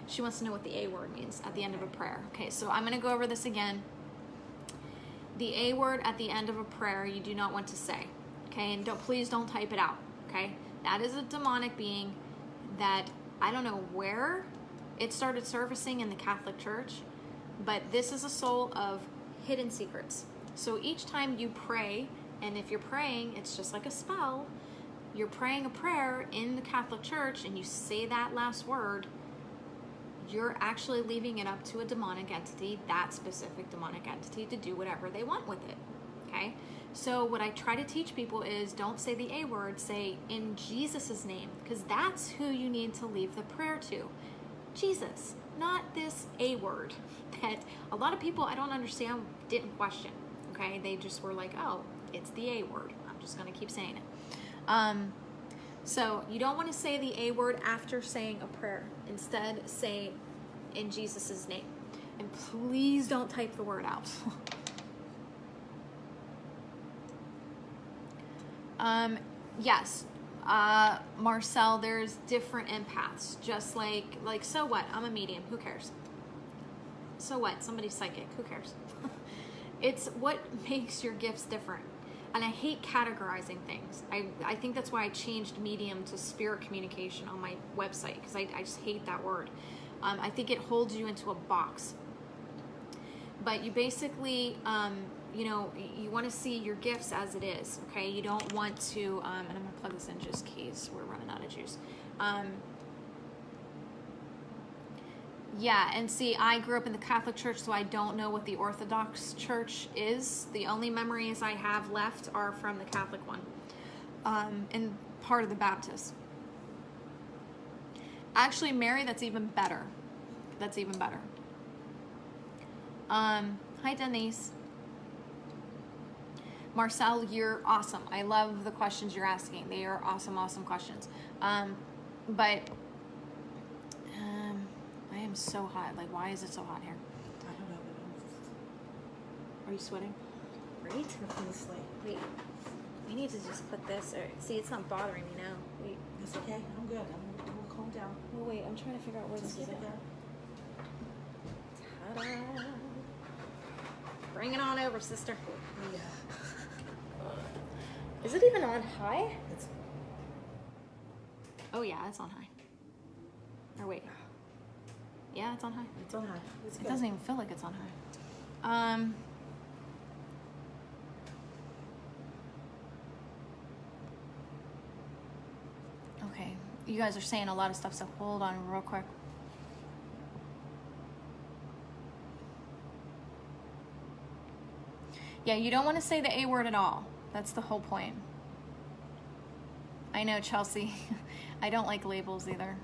A: She wants to know what the A word means at the end of a prayer. Okay, so I'm going to go over this again. The A word at the end of a prayer, you do not want to say. Okay, and please don't type it out. Okay, that is a demonic being that I don't know where it started surfacing in the Catholic Church, but this is a soul of hidden secrets. So each time you pray, and if you're praying, it's just like a spell, you're praying a prayer in the Catholic Church and you say that last word, you're actually leaving it up to a demonic entity, that specific demonic entity, to do whatever they want with it. Okay? So what I try to teach people is don't say the A word, say in Jesus' name, because that's who you need to leave the prayer to. Jesus, not this A word that a lot of people I don't understand didn't question. Okay? They just were like, oh, it's the A word. I'm just going to keep saying it. So you don't want to say the A word after saying a prayer. Instead, say in Jesus' name. And please don't type the word out. Yes, Marcel, there's different empaths. Just like, so what? I'm a medium. Who cares? So what? Somebody's psychic. Who cares? It's what makes your gifts different. And I hate categorizing things. I think that's why I changed medium to spirit communication on my website, because I just hate that word. I think it holds you into a box. But you basically, you want to see your gifts as it is, okay? You don't want to, and I'm going to plug this in just in case we're running out of juice. Yeah, and see, I grew up in the Catholic Church, so I don't know what the Orthodox Church is. The only memories I have left are from the Catholic one, and part of the Baptist. Actually, Mary, that's even better. That's even better. Hi, Denise. Marcel, you're awesome. I love the questions you're asking. They are awesome, awesome questions. But I am so hot. Like, why is it so hot here?
B: I don't know,
A: Are you sweating?
B: but I'm profusely.
A: Wait. We need to just put this. Or, see, it's not bothering me now. Wait.
B: It's okay. I'm good. We'll calm down.
A: Oh, wait. I'm trying to figure out where
B: Just
A: this is
B: keep it
A: at.
B: there.
A: Ta-da. Bring it on over, sister.
B: Yeah.
A: Is it even on high?
B: It's
A: Oh, yeah, it's on high. Or wait. Yeah, it's on high.
B: on high. It's
A: It
B: good.
A: doesn't even feel like it's on high. Okay, you guys are saying a lot of stuff, so hold on real quick. Yeah, you don't want to say the A word at all. That's the whole point. I know, Chelsea. I don't like labels either.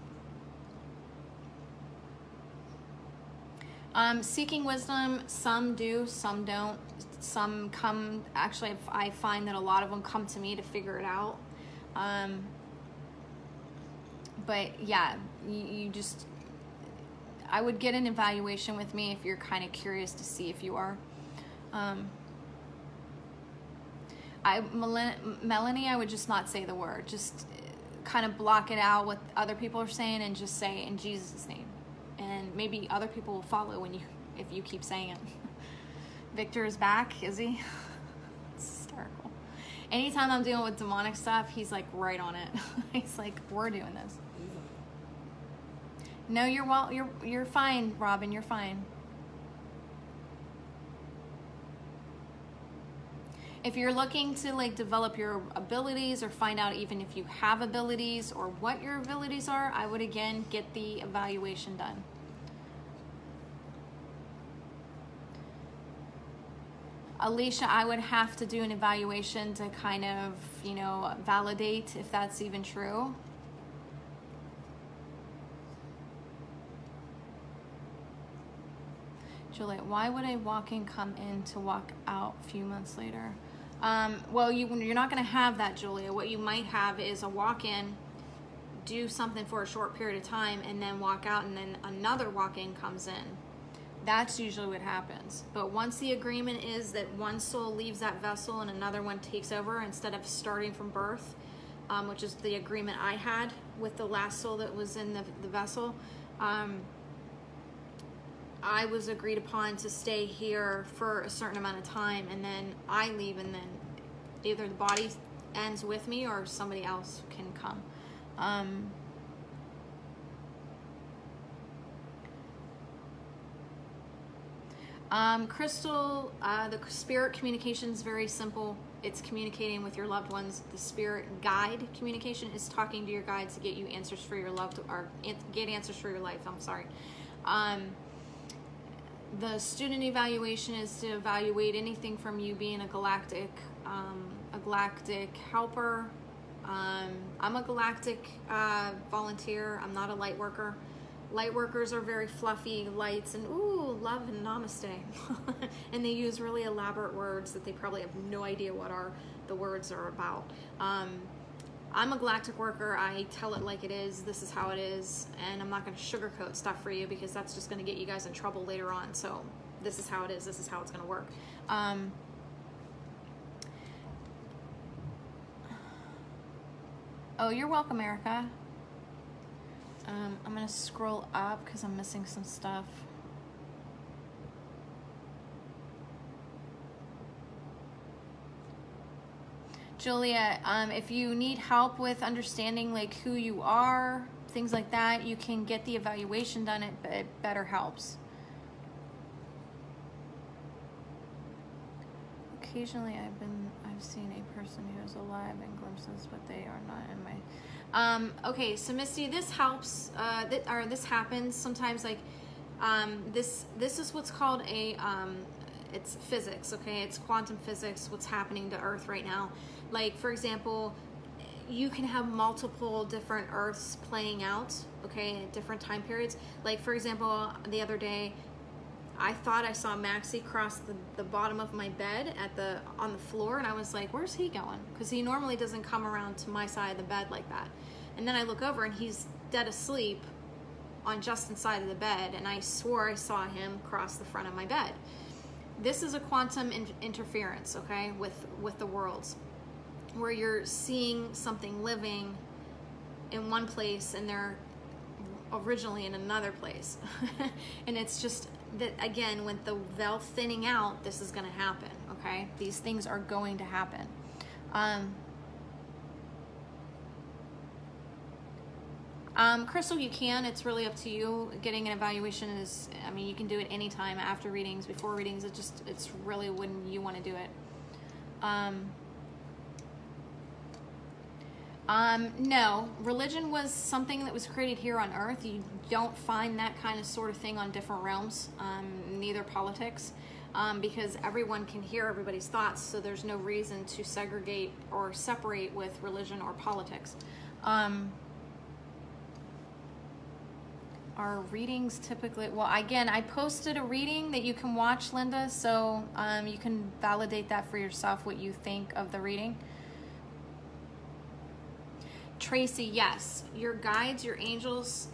A: Seeking wisdom, some do, some don't. Some come, actually, I find that a lot of them come to me to figure it out. But yeah, you just, I would get an evaluation with me if you're kind of curious to see if you are. Melanie, I would just not say the word. Just kind of block it out what other people are saying and just say in Jesus' name. And maybe other people will follow if you keep saying it. Victor is back, is he? It's hysterical. Anytime I'm dealing with demonic stuff, he's like right on it. He's like, we're doing this. No, you're fine, Robin, you're fine. If you're looking to like develop your abilities or find out even if you have abilities or what your abilities are, I would again get the evaluation done. Alicia, I would have to do an evaluation to kind of, validate if that's even true. Juliet, why would a walk-in come in to walk out a few months later? Well, you're not going to have that, Julia. What you might have is a walk-in, do something for a short period of time, and then walk out, and then another walk-in comes in. That's usually what happens. But once the agreement is that one soul leaves that vessel and another one takes over instead of starting from birth, which is the agreement I had with the last soul that was in the vessel, I was agreed upon to stay here for a certain amount of time, and then I leave, and then either the body ends with me or somebody else can come. Crystal, the spirit communication is very simple. It's communicating with your loved ones. The spirit guide communication is talking to your guides to get you answers for your get answers for your life. I'm sorry. The student evaluation is to evaluate anything from you being a galactic helper. I'm a galactic volunteer. I'm not a light worker. Light workers are very fluffy lights and ooh, love and namaste. And they use really elaborate words that they probably have no idea what the words are about. I'm a galactic worker. I tell it like it is. This is how it is. And I'm not going to sugarcoat stuff for you because that's just going to get you guys in trouble later on. So this is how it is. This is how it's going to work. Oh, you're welcome, Erica. I'm going to scroll up because I'm missing some stuff. Julia, if you need help with understanding like who you are, things like that, you can get the evaluation done at Better Helps. Occasionally I've seen a person who is alive in glimpses, but they are not in my... okay, so Misty, this helps, this happens sometimes. Like This is what's called a it's physics, okay? It's quantum physics, what's happening to Earth right now. Like, for example, you can have multiple different Earths playing out, okay, at different time periods. Like, for example, the other day, I thought I saw Maxie cross the bottom of my bed on the floor, and I was like, where's he going? Because he normally doesn't come around to my side of the bed like that. And then I look over, and he's dead asleep on Justin's side of the bed, and I swore I saw him cross the front of my bed. This is a quantum interference, okay, with the worlds, where you're seeing something living in one place and they're originally in another place. And it's just that, again, with the veil thinning out, this is going to happen, okay? These things are going to happen. Crystal, you can. It's really up to you. Getting an evaluation is, I mean, you can do it anytime after readings, before readings. It's really when you want to do it. No, religion was something that was created here on Earth. You don't find that kind of sort of thing on different realms, neither politics, because everyone can hear everybody's thoughts, so there's no reason to segregate or separate with religion or politics. Our readings typically, well, again, I posted a reading that you can watch, Linda, so you can validate that for yourself, what you think of the reading. Tracy, yes, your guides, your angels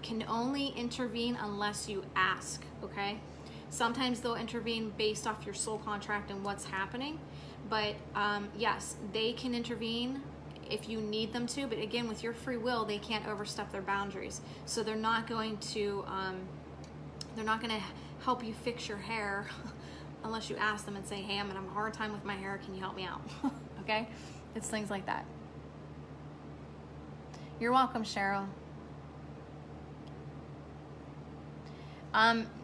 A: can only intervene unless you ask, okay? Sometimes they'll intervene based off your soul contract and what's happening, but yes, they can intervene if you need them to, but again, with your free will, they can't overstep their boundaries. So they're not going to help you fix your hair unless you ask them and say, hey, I'm having a hard time with my hair, can you help me out? Okay? It's things like that. You're welcome, Cheryl.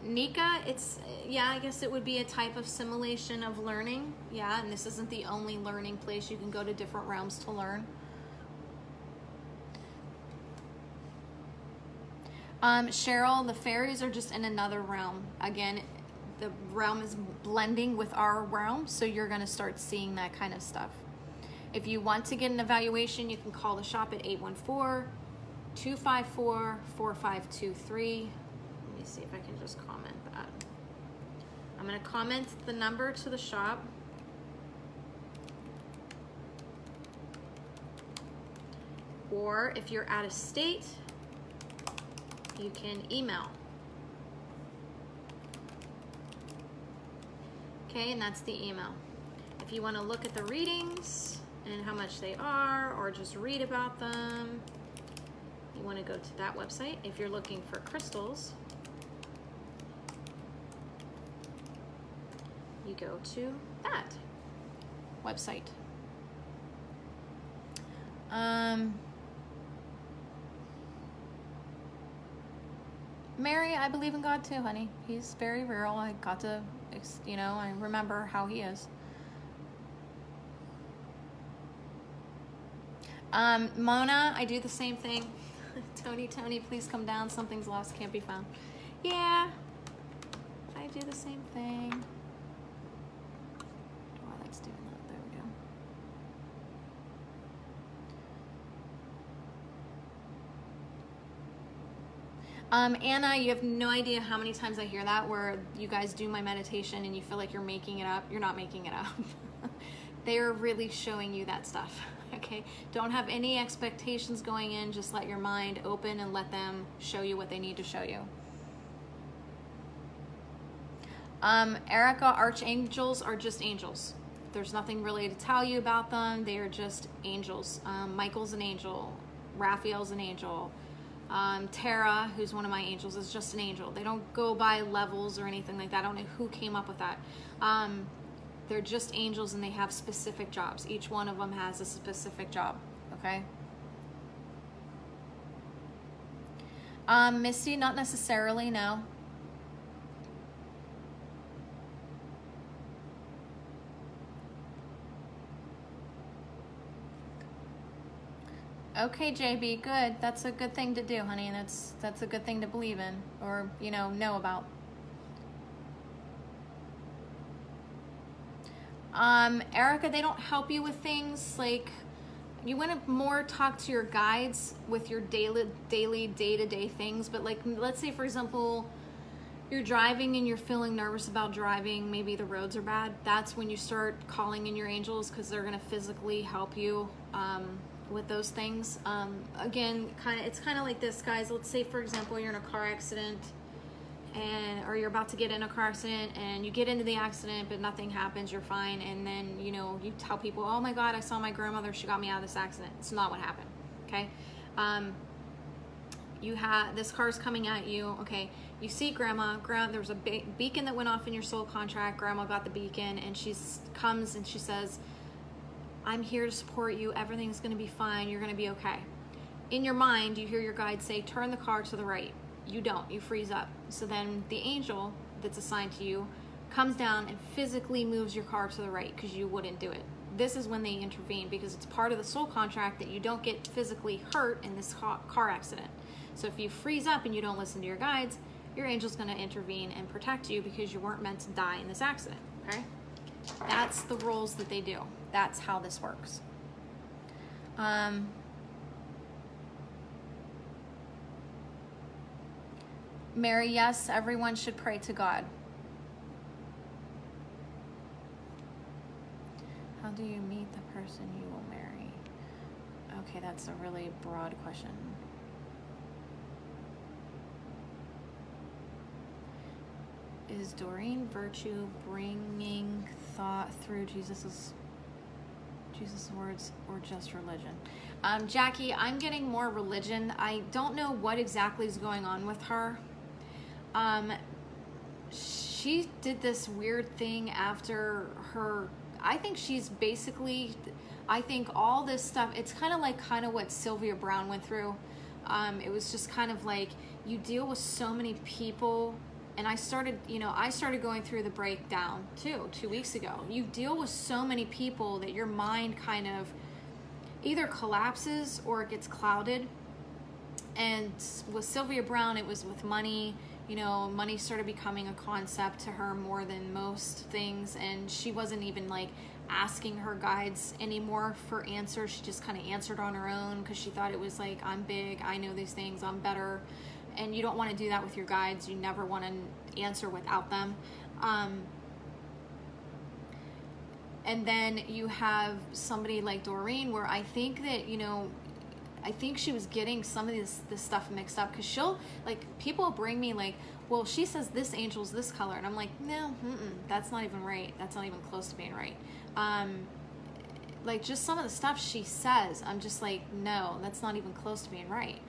A: Nika, I guess it would be a type of simulation of learning. Yeah, and this isn't the only learning place. You can go to different realms to learn. Cheryl, the fairies are just in another realm. Again, the realm is blending with our realm, so you're going to start seeing that kind of stuff. If you want to get an evaluation, you can call the shop at 814-254-4523. Let me see if I can just comment that. I'm going to comment the number to the shop. Or if you're out of state, you can email. Okay, and that's the email. If you want to look at the readings and how much they are, or just read about them, you want to go to that website. If you're looking for crystals, you go to that website. Mary, I believe in God too, honey. He's very real. I got to, I remember how he is. Mona, I do the same thing. Tony, please come down. Something's lost, can't be found. Yeah, I do the same thing. While that's doing that, there we go. Anna, you have no idea how many times I hear that, where you guys do my meditation and you feel like you're making it up. You're not making it up. They're really showing you that stuff. Okay, don't have any expectations going in. Just let your mind open and let them show you what they need to show you. Erica, archangels are just angels. There's nothing really to tell you about them. They are just angels. Michael's an angel. Raphael's an angel. Tara, who's one of my angels, is just an angel. They don't go by levels or anything like that. I don't know who came up with that. They're just angels, and they have specific jobs. Each one of them has a specific job, okay? Misty, not necessarily, no. Okay, JB, good. That's a good thing to do, honey. That's a good thing to believe in, or know about. Erica, they don't help you with things like, you want to more talk to your guides with your daily day-to-day things. But like, let's say for example, you're driving and you're feeling nervous about driving, maybe the roads are bad. That's when you start calling in your angels, because they're going to physically help you with those things. Again, it's kind of like this, guys. Let's say for example, you're in a car accident, or you're about to get in a car accident, and you get into the accident but nothing happens, you're fine, and then you tell people, oh my god, I saw my grandmother, she got me out of this accident. It's not what happened. Okay, you have this car's coming at you. Okay, you see grandma, there was a beacon that went off in your soul contract. Grandma got the beacon, and she comes and she says, I'm here to support you, everything's going to be fine, you're going to be okay. In your mind, you hear your guide say, turn the car to the right. You don't, you freeze up. So then the angel that's assigned to you comes down and physically moves your car to the right, because you wouldn't do it. This is when they intervene, because it's part of the soul contract that you don't get physically hurt in this car accident. So if you freeze up and you don't listen to your guides, your angel's going to intervene and protect you, because you weren't meant to die in this accident. Okay, that's the roles that they do. That's how this works. Mary, yes, everyone should pray to God. How do you meet the person you will marry? Okay, that's a really broad question. Is Doreen Virtue bringing thought through Jesus' words, or just religion? Jackie, I'm getting more religion. I don't know what exactly is going on with her. She did this weird thing after her. I think she's basically, I think all this stuff, it's kind of what Sylvia Brown went through. It was just kind of like, you deal with so many people. And I started going through the breakdown too, 2 weeks ago. You deal with so many people that your mind kind of either collapses or it gets clouded. And with Sylvia Brown, it was with money. Money started becoming a concept to her more than most things. And she wasn't even like asking her guides anymore for answers. She just kind of answered on her own, because she thought it was like, I'm big, I know these things, I'm better. And you don't want to do that with your guides. You never want to answer without them. And then you have somebody like Doreen, where I think that, I think she was getting some of this stuff mixed up, because she'll, like, people bring me like, well, she says this angel's this color. And I'm like, no, that's not even right. That's not even close to being right. Like, just some of the stuff she says, I'm just like, no, that's not even close to being right.